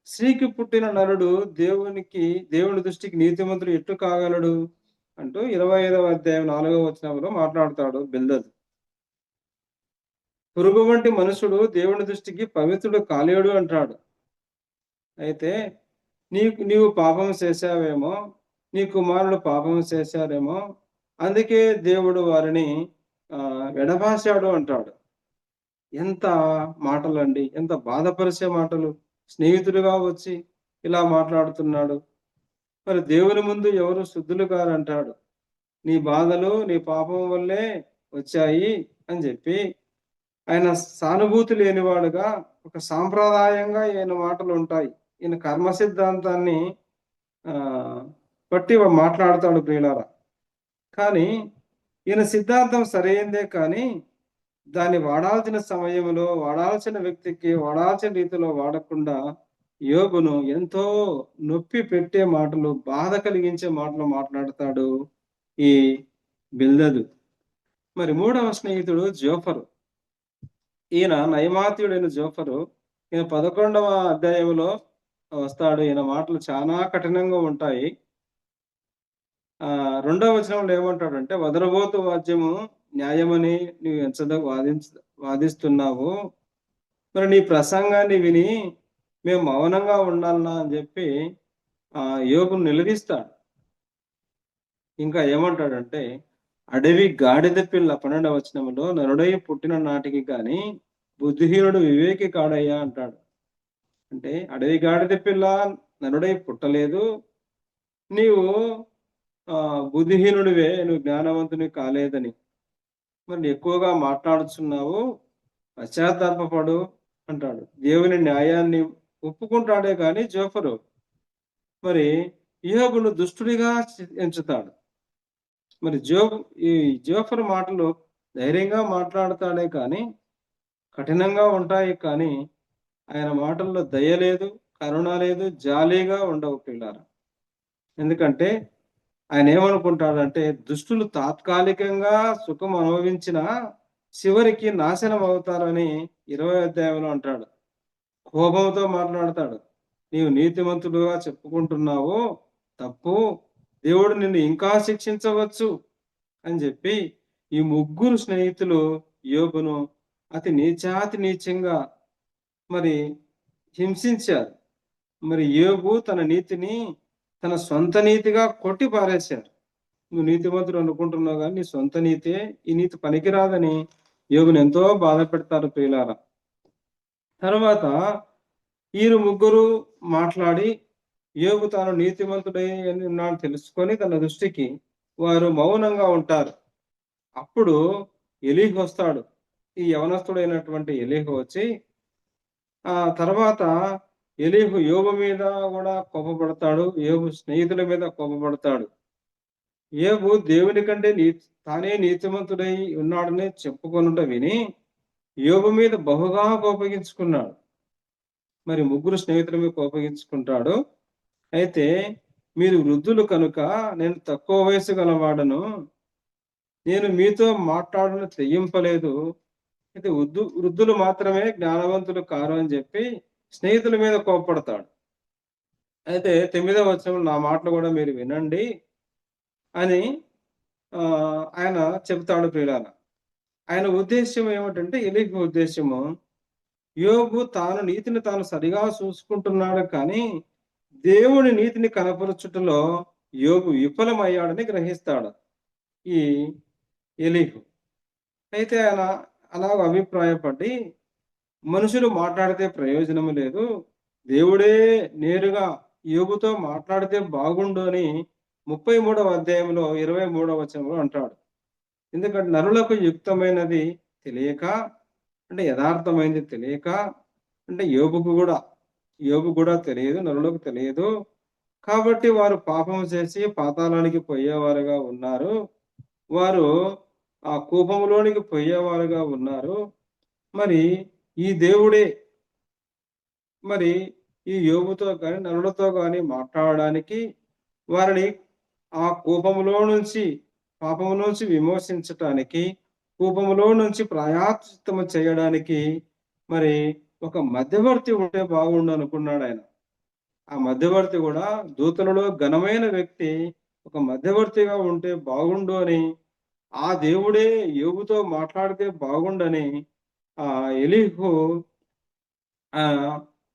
స్త్రీకి పుట్టిన నరుడు దేవుని దృష్టికి నీతిమంతుడు ఎట్టు కాగలడు అంటూ 25వ అధ్యాయం 4వ వచనంలో మాట్లాడతాడు బిల్దదు. పురుగు వంటి మనుషుడు దేవుని దృష్టికి పవిత్రుడు కాలేడు అంటాడు. అయితే నీవు పాపం చేశావేమో, నీ కుమారుడు పాపం చేశారేమో, అందుకే దేవుడు వారిని ఎడబాశాడు అంటాడు. ఎంత మాటలు అండి, ఎంత బాధపరిచే మాటలు. స్నేహితుడిగా వచ్చి ఇలా మాట్లాడుతున్నాడు. మరి దేవుని ముందు ఎవరు శుద్ధులు కారంటాడు. నీ బాధలు నీ పాపం వల్లే వచ్చాయి అని చెప్పి ఆయన సానుభూతి లేనివాడుగా ఒక సాంప్రదాయంగా ఈయన మాటలు ఉంటాయి. ఈయన కర్మ సిద్ధాంతాన్ని బట్టి మాట్లాడతాడు ప్రియులారా. కానీ ఈయన సిద్ధాంతం సరైందే, కానీ దాన్ని వాడాల్సిన సమయంలో వాడాల్సిన వ్యక్తికి వాడాల్సిన రీతిలో వాడకుండా యోబును ఎంతో నొప్పి పెట్టే మాటలు, బాధ కలిగించే మాటలు మాట్లాడతాడు ఈ బిల్దదు. మరి మూడవ స్నేహితుడు జోఫరు. ఈయన నయమాతీయుడైన జోఫరు. ఈయన 11వ అధ్యాయంలో వస్తాడు. ఈయన మాటలు చాలా కఠినంగా ఉంటాయి. 2వ వచనంలో ఏమంటాడంటే, వదరబోతు వాద్యము న్యాయమని నువ్వు ఎంచద వాదిస్తున్నావు, మరి నీ ప్రసంగాన్ని విని మేము మౌనంగా ఉండాలన్నా అని చెప్పి యోబును నిలదీస్తాడు. ఇంకా ఏమంటాడంటే, అడవి గాడిద పిల్ల 12వ వచనంలో నరుడై పుట్టిన నాటికి కానీ బుద్ధిహీనుడు వివేకి కాడయ్యా అంటాడు. అంటే అడవి గాడిద పిల్ల నరుడై పుట్టలేదు, నీవు బుద్ధిహీనుడివే, నువ్వు జ్ఞానవంతుని కాలేదని మరి ఎక్కువగా మాట్లాడుతున్నావు, పశ్చాత్తాపపడు అంటాడు. దేవుని న్యాయాన్ని ఒప్పుకుంటాడే కానీ జోఫరు మరి యోబును దుష్టుడిగా ఎంచుతాడు. మరి ఈ జోఫరు మాటలు ధైర్యంగా మాట్లాడతాడే కానీ కఠినంగా ఉంటాయి, కానీ ఆయన మాటల్లో దయ లేదు, కరుణ లేదు, జాలీగా ఉండవు పిల్లారా. ఎందుకంటే ఆయన ఏమనుకుంటాడంటే, దుష్టులు తాత్కాలికంగా సుఖం అనుభవించిన చివరికి నాశనం అవుతారని 20వ అధ్యాయంలో అంటాడు. కోపంతో మాట్లాడతాడు. నీవు నీతిమంతుడుగా చెప్పుకుంటున్నావు, తప్పు, దేవుడు నిన్ను ఇంకా శిక్షించవచ్చు అని చెప్పి ఈ ముగ్గురు స్నేహితులు యోబును అతి నీచాతి నీచంగా మరి హింసించారు. మరి యోబు తన నీతిని తన సొంత నీతిగా కొట్టి పారేశారు. నువ్వు నీతిమంతుడు అనుకుంటున్నావు కానీ నీ సొంత నీతే, ఈ నీతి పనికిరాదని యోబుని ఎంతో బాధ పెడతారు ప్రియులారా. తర్వాత వీరు ముగ్గురు మాట్లాడి యోబు తాను నీతిమంతుడై ఉన్నాడు తెలుసుకొని తన దృష్టికి వారు మౌనంగా ఉంటారు. అప్పుడు ఎలీహు వస్తాడు. ఈ యవనస్తుడైనటువంటి ఎలీహు వచ్చి తర్వాత ఎలీహు యోబు మీద కూడా కోపపడతాడు, యోబు స్నేహితుల మీద కోపపడతాడు. యోబు దేవుని కంటే తానే నీతిమంతుడై ఉన్నాడని చెప్పుకొనుట విని యోబు మీద బహుగా కోపగించుకున్నాడు. మరి ముగ్గురు స్నేహితుల మీద కోపగించుకుంటాడు. అయితే మీరు వృద్ధులు కనుక నేను తక్కువ వయసు గలవాడను, నేను మీతో మాట్లాడను తెయ్యింపలేదు, అయితే వృద్ధులు మాత్రమే జ్ఞానవంతులు కారు అని చెప్పి స్నేహితుల మీద కోపపడతాడు. అయితే 9వ వచనంలో నా మాటలు కూడా మీరు వినండి అని ఆయన చెబుతాడు ప్రియులారా. ఆయన ఉద్దేశ్యం ఏమిటంటే, ఎలీహు ఉద్దేశము యోబు తాను నీతిని తాను సరిగా చూసుకుంటున్నాడు, కానీ దేవుని నీతిని కనపరచుటలో యోబు విఫలమయ్యాడని గ్రహిస్తాడు ఈ ఎలీహు. అయితే ఆయన అలాగ అభిప్రాయపడి మనుషులు మాట్లాడితే ప్రయోజనం లేదు, దేవుడే నేరుగా యోబుతో మాట్లాడితే బాగుండు అని 33వ అధ్యాయంలో 23వ వచనంలో అంటాడు. ఎందుకంటే నరులకు యుక్తమైనది తెలియక, అంటే యథార్థమైనది తెలియక, అంటే యోబు కూడా తెలియదు, నరులకు తెలియదు, కాబట్టి వారు పాపం చేసి పాతాళానికి పోయేవారుగా ఉన్నారు, వారు ఆ కూపంలోనికి పోయేవారుగా ఉన్నారు. మరి ఈ దేవుడే మరి ఈ యోబుతో కానీ నరులతో కానీ మాట్లాడడానికి, వారిని ఆ కూపములో నుంచి పాపము నుంచి విమోచించటానికి, కూపములో నుంచి ప్రాయశ్చిత్తము చేయడానికి మరి ఒక మధ్యవర్తి ఉంటే బాగుండు అనుకున్నాడు ఆయన. ఆ మధ్యవర్తి కూడా దూతలలో ఘనమైన వ్యక్తి ఒక మధ్యవర్తిగా ఉంటే బాగుండు అని, ఆ దేవుడే యోబుతో మాట్లాడితే బాగుండని ఎలీహు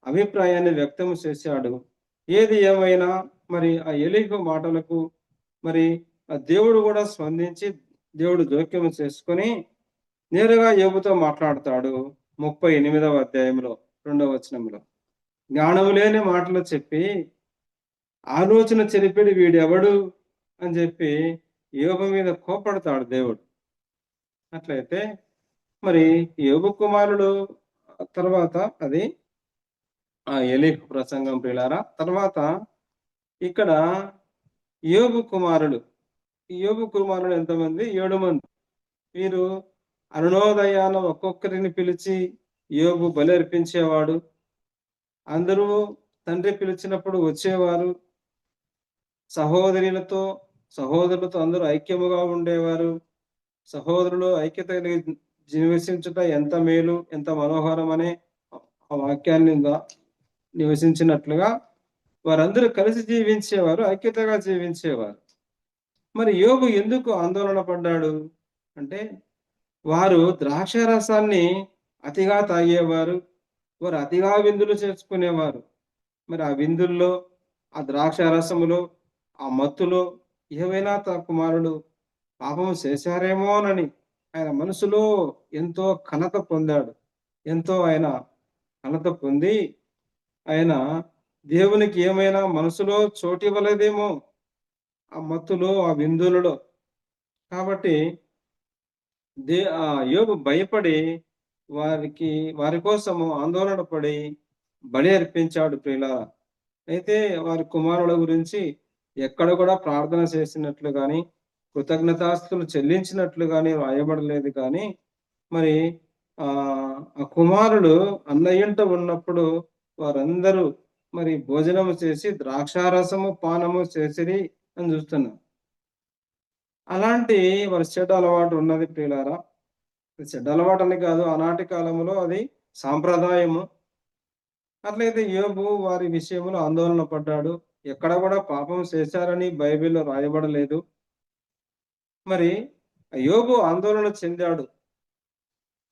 అభిప్రాయాన్ని వ్యక్తం చేశాడు. ఏది ఏమైనా మరి ఆ ఎలీహు మాటలకు మరి ఆ దేవుడు కూడా స్పందించి దేవుడు జోక్యం చేసుకొని నేరుగా యోబుతో మాట్లాడతాడు. 38వ అధ్యాయంలో 2వ వచనంలో జ్ఞానం లేని మాటలు చెప్పి ఆలోచన చెరిపిడి వీడెవడు అని చెప్పి యోబు మీద కోపడతాడు దేవుడు. అట్లయితే మరి యోబు కుమారుడు తర్వాత అది ఎలీహు ప్రసంగం ప్రియులారా. తర్వాత ఇక్కడ యోబు కుమారుడు ఎంతమంది? 7 మంది. వీరు అరుణోదయాన ఒక్కొక్కరిని పిలిచి యోబు బలి అర్పించేవాడు. అందరూ తండ్రి పిలిచినప్పుడు వచ్చేవారు. సహోదరులతో అందరూ ఐక్యముగా ఉండేవారు. సహోదరులు ఐక్యత నివసించుట ఎంత మేలు, ఎంత మనోహరం అనే ఆ వాక్యాన్ని నివసించినట్లుగా వారందరూ కలిసి జీవించేవారు, ఐక్యతగా జీవించేవారు. మరి యోబు ఎందుకు ఆందోళన పడ్డాడు అంటే, వారు ద్రాక్ష రసాన్ని అతిగా తాగేవారు, వారు అతిగా విందులు చేసుకునేవారు. మరి ఆ విందుల్లో, ఆ ద్రాక్ష రసములో, ఆ మత్తులో ఏవైనా తన కుమారుడు పాపం చేశారేమోనని ఆయన మనసులో ఎంతో కలత పొందాడు. ఆయన కలత పొంది ఆయన దేవునికి ఏమైనా మనసులో చోటు ఇవ్వలేదేమో ఆ మత్తులో, ఆ విందులలో. కాబట్టి యోబు భయపడి వారి కోసము ఆందోళన పడి బలి అర్పించాడు ప్రియులారా. అయితే వారి కుమారుల గురించి ఎక్కడ కూడా ప్రార్థన చేసినట్లు కానీ, కృతజ్ఞతాస్తులు చెల్లించినట్లు కానీ రాయబడలేదు. కానీ మరి ఆ కుమారుడు అన్నయ్యంట ఉన్నప్పుడు వారందరూ మరి భోజనము చేసి ద్రాక్షారసము పానము చేసిరి అని చూస్తున్నాం. అలాంటి వారి చెడ్డ అలవాటు ఉన్నది ప్రియులారా. చెడ్డ అలవాటు అని కాదు, ఆనాటి కాలంలో అది సాంప్రదాయము. అట్లయితే యోబు వారి విషయంలో ఆందోళన పడ్డాడు. ఎక్కడ కూడా పాపం చేశారని బైబిల్లో రాయబడలేదు. మరి యోబు ఆందోళన చెందాడు.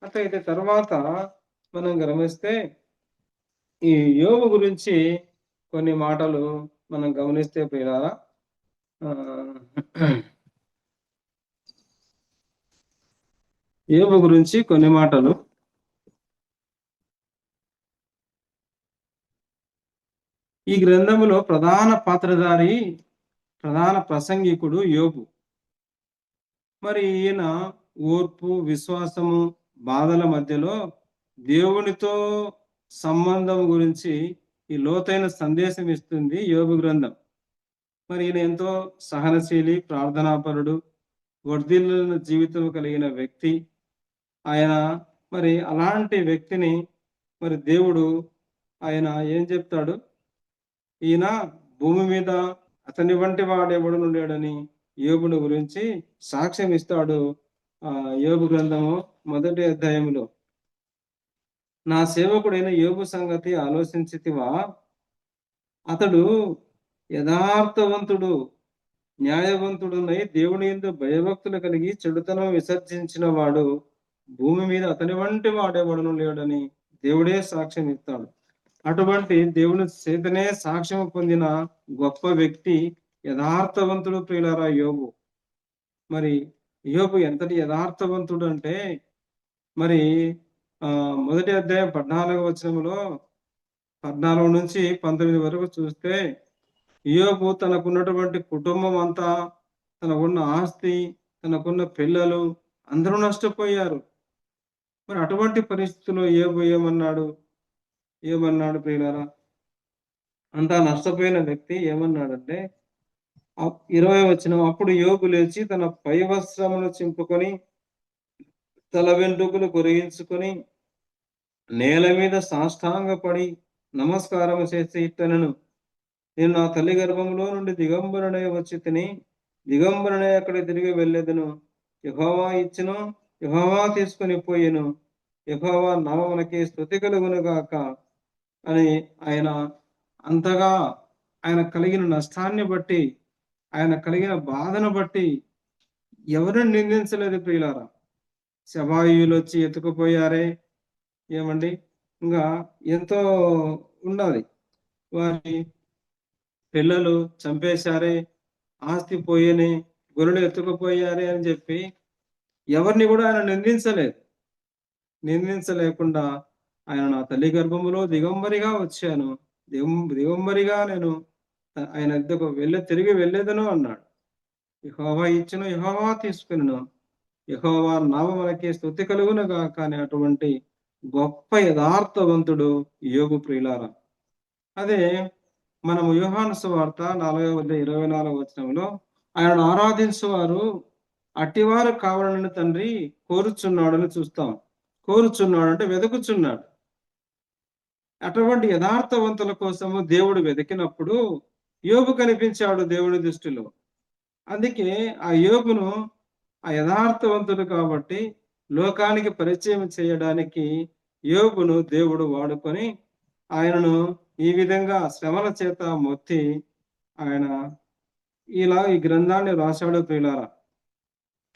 అట్లయితే తర్వాత మనం గమనిస్తే ఈ యోబు గురించి కొన్ని మాటలు మనం గమనిస్తే ప్రియులారా, యోబు గురించి కొన్ని మాటలు. ఈ గ్రంథములో ప్రధాన పాత్రధారి, ప్రధాన ప్రసంగికుడు యోబు. మరి ఈయన ఓర్పు, విశ్వాసము, బాధల మధ్యలో దేవునితో సంబంధం గురించి ఈ లోతైన సందేశం ఇస్తుంది యోబు గ్రంథం. మరి ఈయన ఎంతో సహనశీలి, ప్రార్థనాపరుడు, వర్ధిల్లిన జీవితం కలిగిన వ్యక్తి. ఆయన మరి అలాంటి వ్యక్తిని మరి దేవుడు ఆయన ఏం చెప్తాడు, ఈయన భూమి మీద అతని వంటి వాడెవడను లేడని యోబుని గురించి సాక్ష్యం ఇస్తాడు యోబు గ్రంథము 1వ అధ్యాయంలో. నా సేవకుడైన యోబు సంగతి ఆలోచించితివా? అతడు యథార్థవంతుడు, న్యాయవంతుడునై దేవుని యందు భయభక్తులు కలిగి చెడుతనం విసర్జించిన వాడు భూమి మీద అతని వంటి వాడేవాడును లేడని దేవుడే సాక్ష్యం ఇస్తాడు. అటువంటి దేవుని చేతనే సాక్ష్యం పొందిన గొప్ప వ్యక్తి యథార్థవంతుడు ప్రియులారా యోబు. మరి యోబు ఎంతటి యథార్థవంతుడు అంటే, మరి 1వ అధ్యాయం 14వ వచనంలో 14 నుంచి 19 వరకు చూస్తే యోబు తనకున్నటువంటి కుటుంబం అంతా, తనకున్న ఆస్తి, తనకున్న పిల్లలు అందరూ నష్టపోయారు. మరి అటువంటి పరిస్థితుల్లో యోబు ఏమన్నాడు ప్రియులారా? అంతా నష్టపోయిన వ్యక్తి ఏమన్నాడంటే 20వ వచనం, అప్పుడు యోబు లేచి తన పై వస్త్రమును చింపుకొని తల వెంట్రుకలు కొరిగించుకొని నేల మీద సాష్టాంగపడి నమస్కారం చేసి ఇట్టనెను, నేను నా తల్లి గర్భంలో నుండి దిగంబరుడై వచ్చి తిని దిగంబరుడై అక్కడ తిరిగి వెళ్ళేదను. యెహోవా ఇచ్చును, యెహోవా తీసుకొని పోయెను, యెహోవా నామమునకే స్తుతి కలుగును గాక అని ఆయన అంతగా ఆయన కలిగిన నష్టాన్ని బట్టి, ఆయన కలిగిన బాధను బట్టి ఎవరిని నిందించలేదు ప్రియులారా. శబాయులు వచ్చి ఎత్తుకుపోయారే, ఏమండి, ఇంకా ఎంతో ఉన్నది, వారి పిల్లలు చంపేశారే, ఆస్తి పోయని, గొర్రెలు ఎత్తుకుపోయారే అని చెప్పి ఎవరిని కూడా ఆయన నిందించలేకుండా ఆయన నా తల్లి గర్భములో దిగంబరిగా వచ్చాను, దిగంబరిగా నేను ఆయన వద్దకు తిరిగి వెళ్ళేదను అన్నాడు. యెహోవా ఇచ్చును, యెహోవా తీసుకును, యెహోవా నామమునకే స్తుతి కలుగునుగా. కానీ అటువంటి గొప్ప యథార్థవంతుడు యోబు ప్రియులారా. అదే మనము యోహాను సువార్త 4:24 ఆయనను ఆరాధించువారు అట్టివారు కావాలని తండ్రి కోరుచున్నాడని చూస్తాం. కోరుచున్నాడు అంటే వెతుకుచున్నాడు. అటువంటి యథార్థవంతుల కోసము దేవుడు వెతికినప్పుడు యోబు కనిపించాడు దేవుని దృష్టిలో. అందుకే ఆ యోబును ఆ యథార్థవంతుడు కాబట్టి లోకానికి పరిచయం చేయడానికి యోబును దేవుడు వాడుకొని ఆయనను ఈ విధంగా శ్రమల చేత మొత్తి ఆయన ఈ గ్రంథాన్ని రాశాడు ప్రియులారా.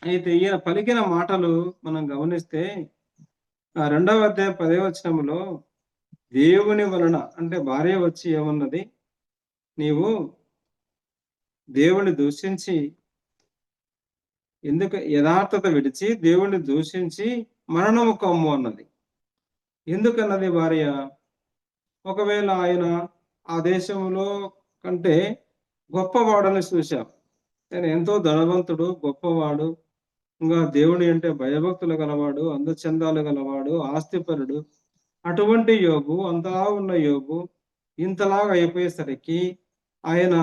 అయితే ఈయన పలికిన మాటలు మనం గమనిస్తే 2వ అధ్యాయం 10వ వచనంలో దేవుని వలన అంటే భార్య వచ్చి ఏమన్నది, నీవు దేవుని దూషించి ఎందుకు యథార్థత విడిచి దేవుని దూషించి మరణము కమ్ము అన్నది. ఎందుకన్నది భార్య? ఒకవేళ ఆయన ఆ దేశంలో కంటే గొప్పవాడని చూశాం. ఆయన ఎంతో ధనవంతుడు, గొప్పవాడు, ఇంకా దేవుని అంటే భయభక్తులు గలవాడు, అందచందాలు గలవాడు, ఆస్తిపరుడు. అటువంటి యోబు, అంతలా ఉన్న యోబు ఇంతలాగా అయిపోయేసరికి ఆయన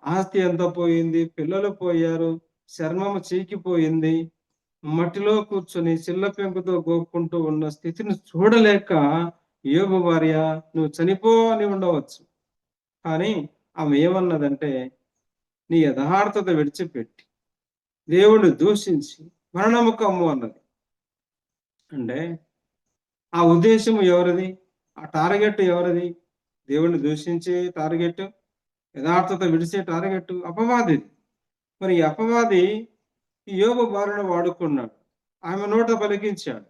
ఆస్తి ఎంత పోయింది, పిల్లలు పోయారు, చర్మము చీకిపోయింది, మట్టిలో కూర్చొని చిల్ల పెంకుతో గోక్కుంటూ ఉన్న స్థితిని చూడలేక యోబు భార్య నువ్వు చనిపో అని ఉండవచ్చు. కానీ ఆమె ఏమన్నదంటే, నీ యథార్థత విడిచిపెట్టి దేవుణ్ణి దూషించి మరణము కమ్ము అన్నది. అంటే ఆ ఉద్దేశం ఎవరిది? ఆ టార్గెట్ ఎవరిది? దేవుణ్ణి దూషించే టార్గెట్, యథార్థత విడిచే టార్గెట్ అపవాదిది. మరి ఈ అపవాది ఈ యోబు భార్యను వాడుకున్నాడు, ఆమె నోట పలికించాడు.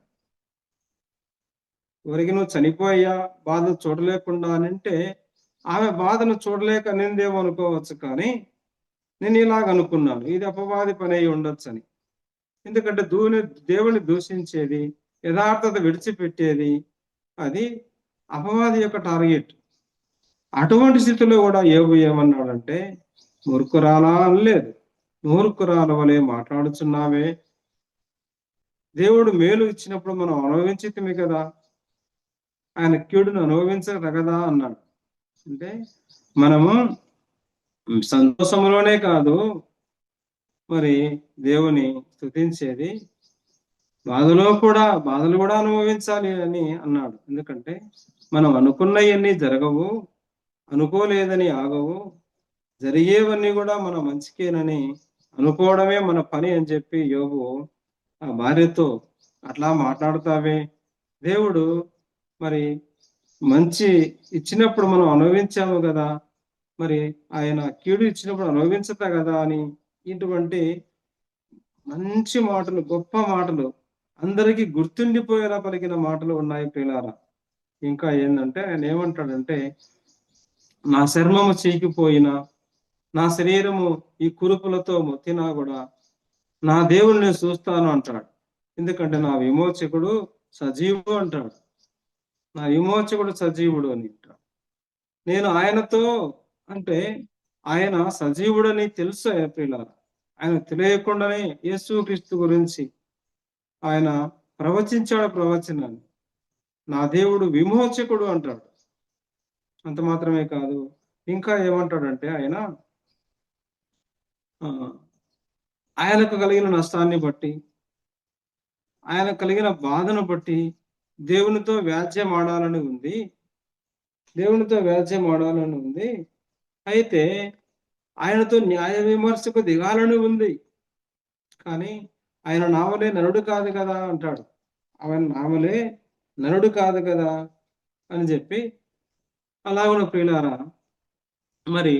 ఎవరికి నువ్వు చనిపోయా బాధ చూడలేకుండా అని అంటే ఆమె బాధను చూడలేక నిందేమో అనుకోవచ్చు. కానీ నేను ఇలాగ అనుకున్నాను, ఇది అపవాది పని అయి ఉండొచ్చు అని. ఎందుకంటే దేవుని దూషించేది, యథార్థత విడిచిపెట్టేది అది అపవాది యొక్క టార్గెట్. అటువంటి స్థితిలో కూడా యోబు ఏమన్నాడంటే, మూర్ఖురాలా అనలేదు, మూర్ఖురాల వలె మాట్లాడుచున్నావే, దేవుడు మేలు ఇచ్చినప్పుడు మనం అనుభవించితిమి కదా, ఆయన కీడును అనుభవించగదా అన్నాడు. అంటే మనము సంతోషంలోనే కాదు మరి దేవుని స్తుతించేది, బాధలు కూడా అనుభవించాలి అని అన్నాడు. ఎందుకంటే మనం అనుకున్నవన్నీ జరగవు, అనుకోలేదని ఆగవు, జరిగేవన్నీ కూడా మన మంచికేనని అనుకోవడమే మన పని అని చెప్పి యోబు ఆ భార్యతో, అట్లా మాట్లాడుతావే, దేవుడు మరి మంచి ఇచ్చినప్పుడు మనం అనుభవించాము కదా, మరి ఆయన కీడు ఇచ్చినప్పుడు అనుభవించతా కదా అని ఇటువంటి మంచి మాటలు, గొప్ప మాటలు, అందరికీ గుర్తుండిపోయేలా పలికిన మాటలు ఉన్నాయి ప్రియులారా. ఇంకా ఏంటంటే ఆయన ఏమంటాడంటే, నా చర్మము చీకిపోయినా, నా శరీరము ఈ కురుపులతో మొత్తినా కూడా నా దేవుణ్ణి చూస్తాను అంటాడు. ఎందుకంటే నా విమోచకుడు సజీవుడు అంటాడు, నా విమోచకుడు సజీవుడు అని అంటాడు. నేను ఆయనతో అంటే ఆయన సజీవుడని తెలుసు ప్రియులారా. ఆయన తెలియకుండానే యేసుక్రీస్తు గురించి ఆయన ప్రవచించాడు ప్రవచనాన్ని. నా దేవుడు విమోచకుడు అంటాడు. అంత మాత్రమే కాదు, ఇంకా ఏమంటాడంటే ఆయనకు కలిగిన నష్టాన్ని బట్టి, ఆయన కలిగిన బాధను బట్టి దేవునితో వ్యాజ్యం ఆడాలని ఉంది, అయితే ఆయనతో న్యాయ విమర్శకు దిగాలని ఉంది. కానీ ఆయన నామలే నరుడు కాదు కదా అంటాడు. ఆయన నామలే నరుడు కాదు కదా అని చెప్పి అలాగున్న ప్రియులారా, మరి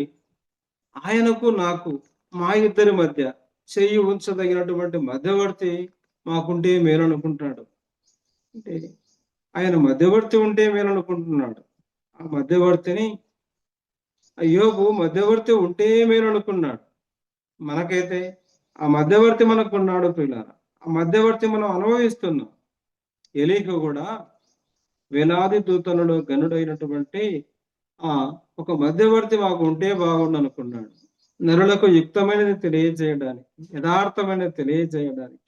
ఆయనకు నాకు మా ఇద్దరి మధ్య చెయ్యి ఉంచదగినటువంటి మధ్యవర్తి మాకుంటే మేలు అనుకుంటాడు. అంటే ఆయన మధ్యవర్తి ఉంటే మేలు అనుకుంటున్నాడు. ఆ మధ్యవర్తిని యోబు మధ్యవర్తి ఉంటే మేలు అనుకున్నాడు. మనకైతే ఆ మధ్యవర్తి మనకున్నాడు ప్రియులారా. ఆ మధ్యవర్తి మనం అనుభవిస్తున్నాం. ఎలీహు కూడా వేలాది దూతలలో గనుడైనటువంటి ఒక మధ్యవర్తి మాకు ఉంటే బాగుండు అనుకున్నాడు. నరులకు యుక్తమైనది తెలియజేయడానికి, యథార్థమైనది తెలియజేయడానికి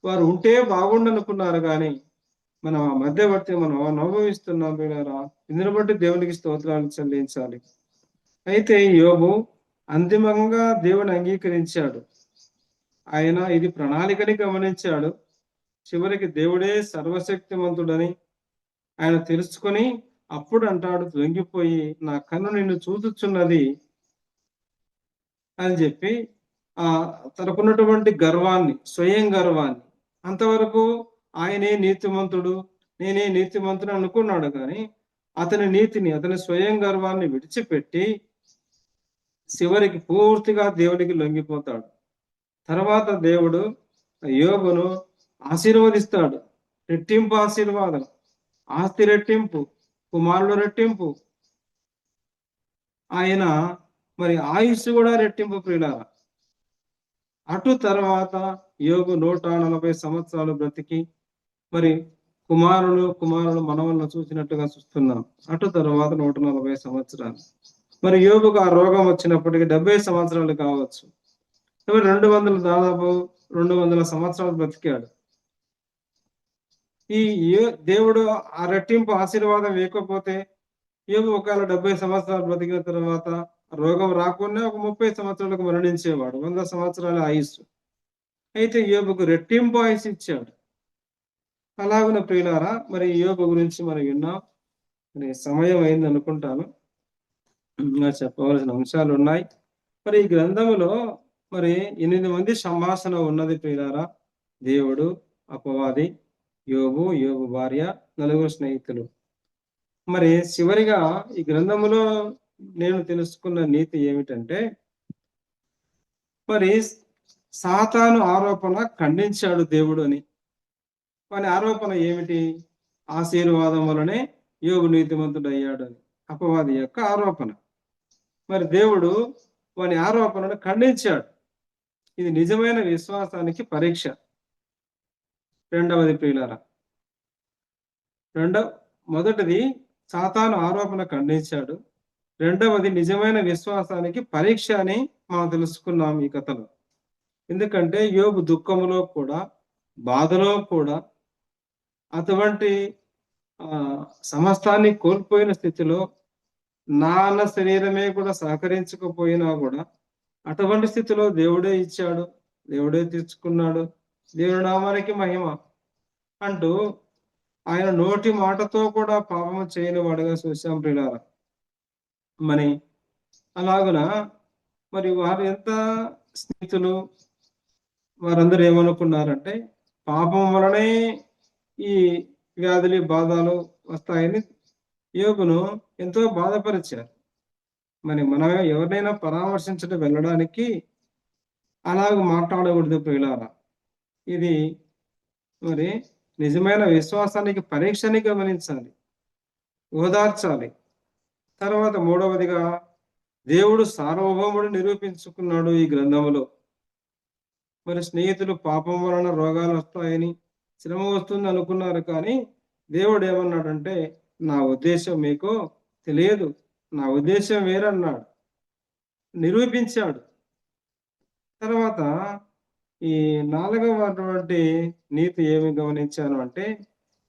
వారు ఉంటే బాగుండు అనుకున్నారు. కానీ మనం ఆ మధ్యవర్తి మనం అనుభవిస్తున్నాం పిల్లరా. ఇందుని బట్టి దేవునికి స్తోత్రాలు చెల్లించాలి. అయితే యోబు అంతిమంగా దేవుని అంగీకరించాడు. ఆయన ఇది ప్రణాళికని గమనించాడు. చివరికి దేవుడే సర్వశక్తిమంతుడని ఆయన తెలుసుకొని అప్పుడు అంటాడు, లొంగిపోయి నా కన్ను నిన్ను చూచుచున్నది అని చెప్పి తనకున్నటువంటి గర్వాన్ని, స్వయం గర్వాన్ని, అంతవరకు ఆయనే నీతిమంతుడు, నేనే నీతిమంతుడు అనుకున్నాడు. కానీ అతని నీతిని, అతని స్వయం గర్వాన్ని విడిచిపెట్టి చివరికి పూర్తిగా దేవునికి లొంగిపోతాడు. తర్వాత దేవుడు యోబును ఆశీర్వదిస్తాడు. రెట్టింపు ఆశీర్వాదం, ఆస్తి రెట్టింపు, కుమారుడు రెట్టింపు, ఆయన మరి ఆయుష్ కూడా రెట్టింపు ప్రియులారా. అటు తర్వాత యోబు 140 సంవత్సరాలు బ్రతికి మరి కుమారులు మనవలను చూసినట్టుగా చూస్తున్నాం. అటు తర్వాత 140 సంవత్సరాలు. మరి యోబుకు ఆ రోగం వచ్చినప్పటికీ 70 సంవత్సరాలు కావచ్చు. దాదాపు 200 సంవత్సరాలు బ్రతికాడు. ఈ దేవుడు ఆ రెట్టింపు ఆశీర్వాదం వేయకపోతే యోబు ఒకవేళ 70 సంవత్సరాలు బ్రతికిన తర్వాత రోగం రాకుండా ఒక 30 సంవత్సరాలకు మరణించేవాడు. 100 సంవత్సరాల ఆయుస్సు. అయితే యోబుకు రెట్టింపు ఆయుస్సు ఇచ్చాడు. అలాగున ప్రియులారా, మరి యోబు గురించి మనం విన్నాం. మరి సమయం అయింది అనుకుంటాను. ఇంకా చెప్పవలసిన అంశాలు ఉన్నాయి. మరి ఈ గ్రంథములో మరి 8 మంది సంభాషణ ఉన్నది ప్రియులారా. దేవుడు, అపవాది, యోబు, యోబు భార్య, 4 స్నేహితులు. మరి చివరిగా ఈ గ్రంథములో నేను తెలుసుకున్న నీతి ఏమిటంటే, మరి సాతాను ఆరోపణ ఖండించాడు దేవుడు అని. వాని ఆరోపణ ఏమిటి? ఆశీర్వాదం వలనే యోబు నీతిమంతుడు అయ్యాడు అని అపవాది యొక్క ఆరోపణ. మరి దేవుడు వాని ఆరోపణను ఖండించాడు. ఇది నిజమైన విశ్వాసానికి పరీక్ష. రెండవది ప్రియులారా, మొదటిది సాతాను ఆరోపణ ఖండించాడు. రెండవది నిజమైన విశ్వాసానికి పరీక్ష అని మనం తెలుసుకున్నాం ఈ కథలో. ఎందుకంటే యోబు దుఃఖములో కూడా, బాధలో కూడా, అటువంటి సమస్తాన్ని కోల్పోయిన స్థితిలో, నాన్న శరీరమే కూడా సహకరించకపోయినా కూడా అటువంటి స్థితిలో దేవుడే ఇచ్చాడు, దేవుడే తెచ్చుకున్నాడు, దేవుడి నామానికి మహిమ అంటూ ఆయన నోటి మాటతో కూడా పాపము చేయని వాడుగా చూశాం ప్రియులారా. మరి అలాగున మరి వారు ఎంత స్నేహితులు, వారందరూ ఏమనుకున్నారంటే పాపం వలనే ఈ వ్యాధులు, బాధలు వస్తాయని యోబును ఎంతో బాధపరిచారు. మరి మనం ఎవరినైనా పరామర్శించడం వెళ్ళడానికి అలాగ మాట్లాడకూడదు ప్రియులారా. ఇది మరి నిజమైన విశ్వాసానికి పరీక్షని గమనించాలి, ఓదార్చాలి. తర్వాత మూడవదిగా దేవుడు సార్వభౌముడు నిరూపించుకున్నాడు ఈ గ్రంథములో. మరి స్నేహితులు పాపం వలన రోగాలు వస్తాయని, శ్రమ వస్తుంది అనుకున్నారు. కానీ దేవుడు ఏమన్నాడంటే, నా ఉద్దేశం మీకు తెలియదు, నా ఉద్దేశం వేరన్నాడు, నిరూపించాడు. తర్వాత ఈ 4వ నీతి ఏమి గమనించాను అంటే,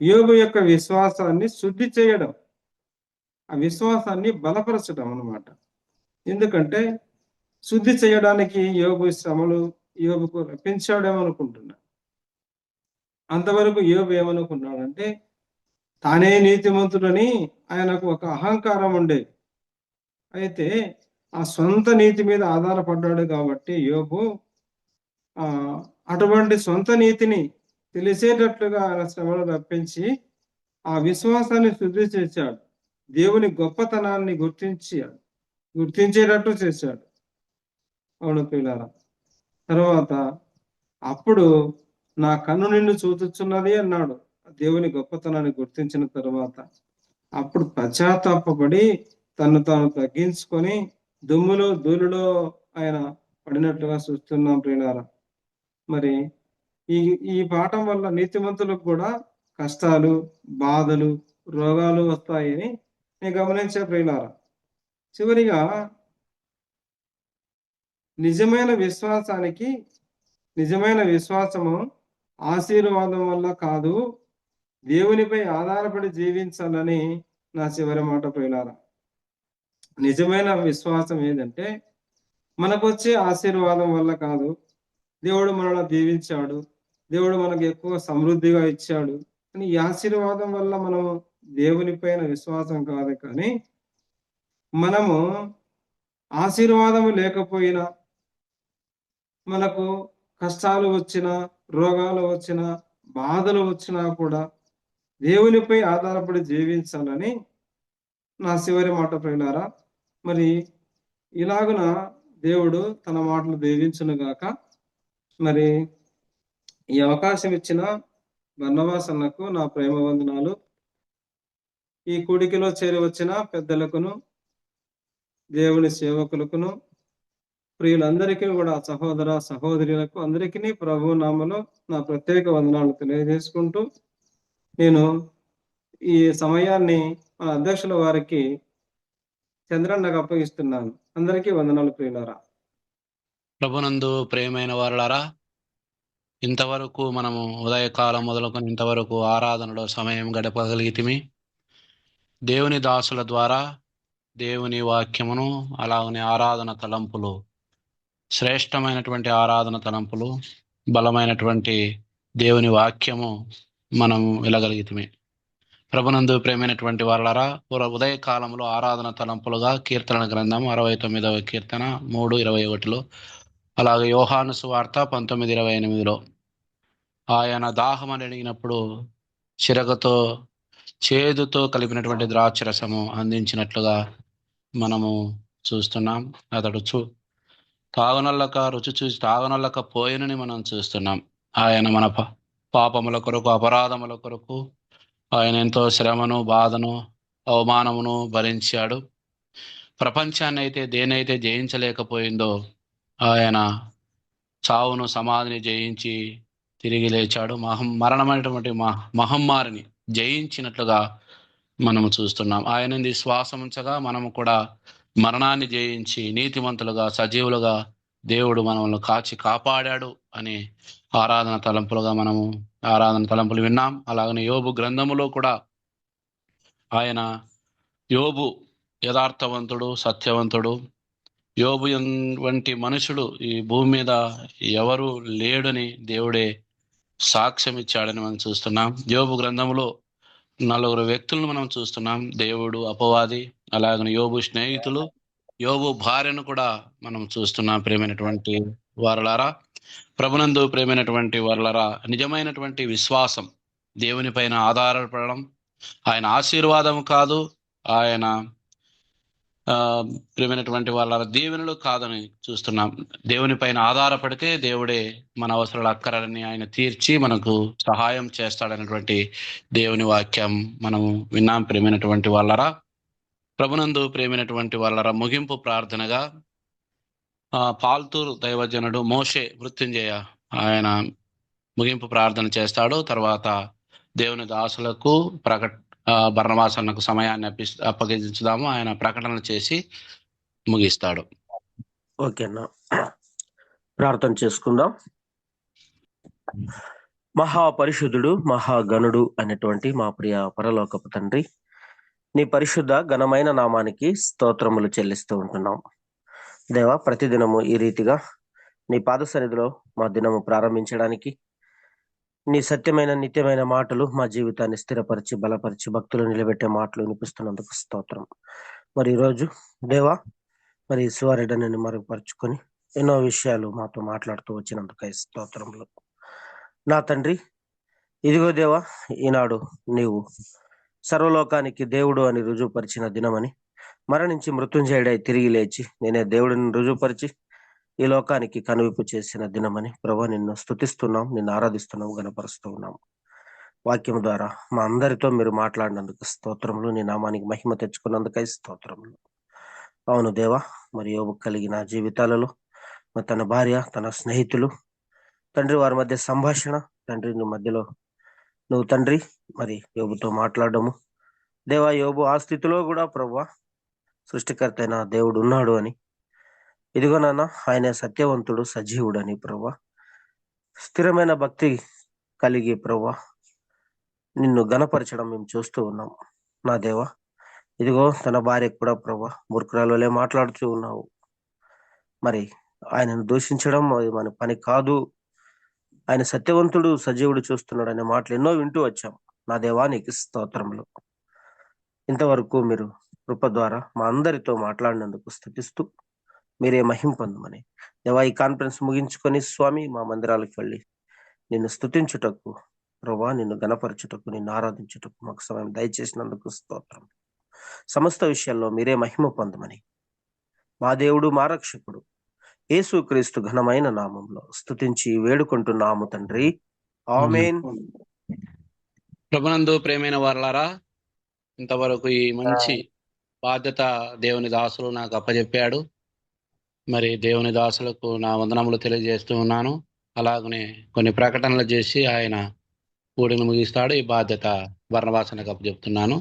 యోబు యొక్క విశ్వాసాన్ని శుద్ధి చేయడం, ఆ విశ్వాసాన్ని బలపరచడం అన్నమాట. ఎందుకంటే శుద్ధి చేయడానికి యోబు శ్రమలు యోబుకు రప్పించాడేమనుకుంటున్నా. అంతవరకు యోబు ఏమనుకున్నాడంటే తానే నీతిమంతుడని ఆయనకు ఒక అహంకారం ఉండేది. అయితే ఆ సొంత నీతి మీద ఆధారపడ్డాడు కాబట్టి యోబు అటువంటి సొంత నీతిని తెలిసేటట్లుగా ఆయన శ్రమను రప్పించి ఆ విశ్వాసాన్ని శుద్ధి చేశాడు. దేవుని గొప్పతనాన్ని గుర్తించేటట్టు చేశాడు. అవును పిల్లరా. తర్వాత అప్పుడు నా కన్ను నిన్ను చూచుచున్నది అన్నాడు. దేవుని గొప్పతనాన్ని గుర్తించిన తర్వాత అప్పుడు పశ్చాత్తాపడి తను తాను తగ్గించుకొని దుమ్ములో ధూళిలో ఆయన పడినట్లుగా చూస్తున్నాం ప్రియులారా. మరి ఈ పాఠం వల్ల నీతిమంతులకు కూడా కష్టాలు, బాధలు, రోగాలు వస్తాయని నేను గమనించే ప్రియులారా, చివరిగా నిజమైన విశ్వాసము ఆశీర్వాదం వల్ల కాదు, దేవునిపై ఆధారపడి జీవించాలని నా చివరి మాట ప్రియులారా. నిజమైన విశ్వాసం ఏదంటే మనకు వచ్చే ఆశీర్వాదం వల్ల కాదు, దేవుడు మనల్ని దీవించాడు, దేవుడు మనకు ఎక్కువ సమృద్ధిగా ఇచ్చాడు అని ఈ ఆశీర్వాదం వల్ల మనము దేవునిపైన విశ్వాసం కాదు. కానీ మనము ఆశీర్వాదము లేకపోయినా, మనకు కష్టాలు వచ్చినా, రోగాలు వచ్చినా, బాధలు వచ్చినా కూడా దేవునిపై ఆధారపడి జీవించాలని నా చివరి మాట ప్రియులారా. మరి ఇలాగున దేవుడు తన మాటలు దీవించును గాక. మరి ఈ అవకాశం ఇచ్చిన బర్నబాస్ అన్నకు నా ప్రేమ వందనాలు. ఈ కూడికలో చేరి వచ్చిన పెద్దలకును, దేవుని సేవకులకును, ప్రియులందరికీ కూడా, సహోదర సహోదరులకు అందరికీ ప్రభు నామములో నా ప్రత్యేక వందనాలు తెలియజేసుకుంటూ, నేను ఈ సమయాన్ని మన అధ్యక్షుల వారికి చంద్రన్నకు అప్పగిస్తున్నాను. అందరికీ వందనాలు ప్రియులారా. ప్రభునందు ప్రియమైన వారులారా, ఇంతవరకు మనము ఉదయకాలం మొదలుకొని ఇంతవరకు ఆరాధనలో సమయం గడపగలిగితిమి. దేవుని దాసుల ద్వారా దేవుని వాక్యమును, అలాగనే ఆరాధన తలంపులు, శ్రేష్టమైనటువంటి ఆరాధన తలంపులు, బలమైనటువంటి దేవుని వాక్యము మనము వినగలిగితిమి. ప్రభునందు ప్రేమైనటువంటి వారులారా, ఉదయకాలంలో ఆరాధన తలంపులుగా కీర్తన గ్రంథం 69వ కీర్తన 3:21, అలాగే యోహాను సువార్త 19:28 ఆయన దాహమని అడిగినప్పుడు చిరకతో చేదుతో కలిపినటువంటి ద్రాక్షరసము అందించినట్లుగా మనము చూస్తున్నాం. అతడు తాగునల్లక రుచి చూసి తాగునల్లక పోయినని మనం చూస్తున్నాం. ఆయన మన పాపముల కొరకు, అపరాధముల కొరకు ఆయన ఎంతో శ్రమను, బాధను, అవమానమును భరించాడు. ప్రపంచాన్ని అయితే దేనైతే జయించలేకపోయిందో ఆయన చావును, సమాధిని జయించి తిరిగి లేచాడు. మరణమైనటువంటి మహమ్మారిని జయించినట్లుగా మనము చూస్తున్నాం. ఆయన విశ్వాసం ఉంచగా మనము కూడా మరణాన్ని జయించి నీతిమంతులుగా, సజీవులుగా దేవుడు మనల్ని కాపాడాడు అని ఆరాధన తలంపులు విన్నాం. అలాగనే యోబు గ్రంథములో కూడా ఆయన యోబు యథార్థవంతుడు, సత్యవంతుడు, యోబు వంటి మనుషుడు ఈ భూమి మీద ఎవరు లేడని దేవుడే సాక్ష్యం ఇచ్చాడని మనం చూస్తున్నాం. యోబు గ్రంథంలో 4 వ్యక్తులను మనం చూస్తున్నాం. దేవుడు, అపవాది, అలాగనే యోబు స్నేహితులు, యోబు భార్యను కూడా మనం చూస్తున్నాం. ప్రేమైనటువంటి వారలారా, ప్రభునందు ప్రేమైనటువంటి వారలారా, నిజమైనటువంటి విశ్వాసం దేవుని పైన ఆధారపడడం, ఆయన ఆశీర్వాదం కాదు, ఆయన ప్రియమైనటువంటి వాళ్ళ దీవెనలు కాదని చూస్తున్నాం. దేవుని పైన ఆధారపడితే దేవుడే మన అవసరాల అక్కరని ఆయన తీర్చి మనకు సహాయం చేస్తాడనేటువంటి దేవుని వాక్యం మనము విన్నాం. ప్రియమైనటువంటి వాళ్ళరా, ప్రభునందు ప్రియమైనటువంటి వాళ్ళరా, ముగింపు ప్రార్థనగా పాల్తూరు దైవజనుడు మోషే మృత్యుంజయ ఆయన ముగింపు ప్రార్థన చేస్తాడు. తర్వాత దేవుని దాసులకు బర్నబాస్ అన్నకు సమయాన్ని అప్పగించుదాము. ఆయన ప్రకటన చేసి ముగిస్తాడు. ఓకేనా, ప్రార్థన చేసుకుందాం. మహాపరిశుద్ధుడు, మహాగణుడు అనేటువంటి మా ప్రియ పరలోకపు తండ్రి, నీ పరిశుద్ధ ఘనమైన నామానికి స్తోత్రములు చెల్లిస్తూ ఉంటున్నాం. దేవా, ప్రతిదినము ఈ రీతిగా నీ పాద సన్నిధిలో మా దినము ప్రారంభించడానికి నీ సత్యమైన నిత్యమైన మాటలు మా జీవితాన్ని స్థిరపరిచి, బలపరిచి, భక్తులు నిలబెట్టే మాటలు వినిపిస్తున్నందుకు స్తోత్రం. మరి ఈరోజు దేవా, మరి శివారెడ్డిని మరుగుపరుచుకొని ఎన్నో విషయాలు మాతో మాట్లాడుతూ వచ్చినందుకు స్తోత్రములు. నా తండ్రి, ఇదిగో దేవా, ఈనాడు నీవు సర్వలోకానికి దేవుడు అని రుజువుపరిచిన దినమని, మరణించి మృత్యుంజయుడై తిరిగి లేచి నేనే దేవుడిని రుజువుపరిచి ఈ లోకానికి కనువిప్పు చేసిన దినమని ప్రభు నిన్ను స్తుతిస్తున్నాం, నిన్ను ఆరాధిస్తున్నాం, గణపరుస్తూ ఉన్నాం. వాక్యం ద్వారా మా అందరితో మీరు మాట్లాడినందుకు స్తోత్రములు, నీ నామానికి మహిమ తెచ్చుకున్నందుకై స్తోత్రములు. అవును దేవా, మరి యోబు కలిగిన జీవితాలలో తన భార్య, తన స్నేహితులు తండ్రి, వారి మధ్య సంభాషణ తండ్రి, నీ మధ్యలో నువ్వు తండ్రి మరి యోబుతో మాట్లాడము, దేవా, యోబు ఆ స్థితిలో కూడా ప్రభా సృష్టికర్త అయిన దేవుడు ఉన్నాడు అని, ఇదిగో నాన్న ఆయన సత్యవంతుడు సజీవుడు అని ప్రభా స్థిరమైన భక్తి కలిగి ప్రభా నిన్ను గణపరచడం మేము చూస్తూ ఉన్నాం. నా దేవా, ఇదిగో తన భార్యకు కూడా ప్రభా మూర్ఖురాలులే మాట్లాడుతూ ఉన్నావు. మరి ఆయనను దూషించడం అది మన పని కాదు, ఆయన సత్యవంతుడు సజీవుడు చూస్తున్నాడు అనే మాటలు ఎన్నో వింటూ వచ్చాం. నా దేవా, నీకు స్తోత్రములు. ఇంతవరకు మీరు కృప ద్వారా మా అందరితో మాట్లాడినందుకు స్తుతిస్తూ మీరే మహిమ పొందమని దేవా, ఈ కాన్ఫరెన్స్ ముగించుకొని స్వామి మా మందిరాలకు వెళ్ళి నిన్ను స్తుతించుటకు ప్రభా, నిన్ను గణపరచుటకు, నిన్ను ఆరాధించుటకు మాకు సమయం దయచేసినందుకు స్తోత్రం. సమస్త విషయాల్లో మీరే మహిమ పొందమని మా దేవుడు మా రక్షకుడు యేసుక్రీస్తు ఘనమైన నామంలో స్తుతించి వేడుకుంటున్నాము తండ్రి, ఆమేన్. ప్రభునందు ప్రేమైన వారలారా, ఇంతవరకు ఈ మంచి బాధ్యత దేవుని దాసులు నాకు అప్పచెప్పాడు. మరి దేవుని దాసులకు నా వందనములు తెలియజేస్తూ ఉన్నాను. అలాగనే కొన్ని ప్రకటనలు చేసి ఆయన కూడిని ముగిస్తాడు. ఈ బాధ్యత బర్నబాసునికి అప్పచెప్తున్నాను.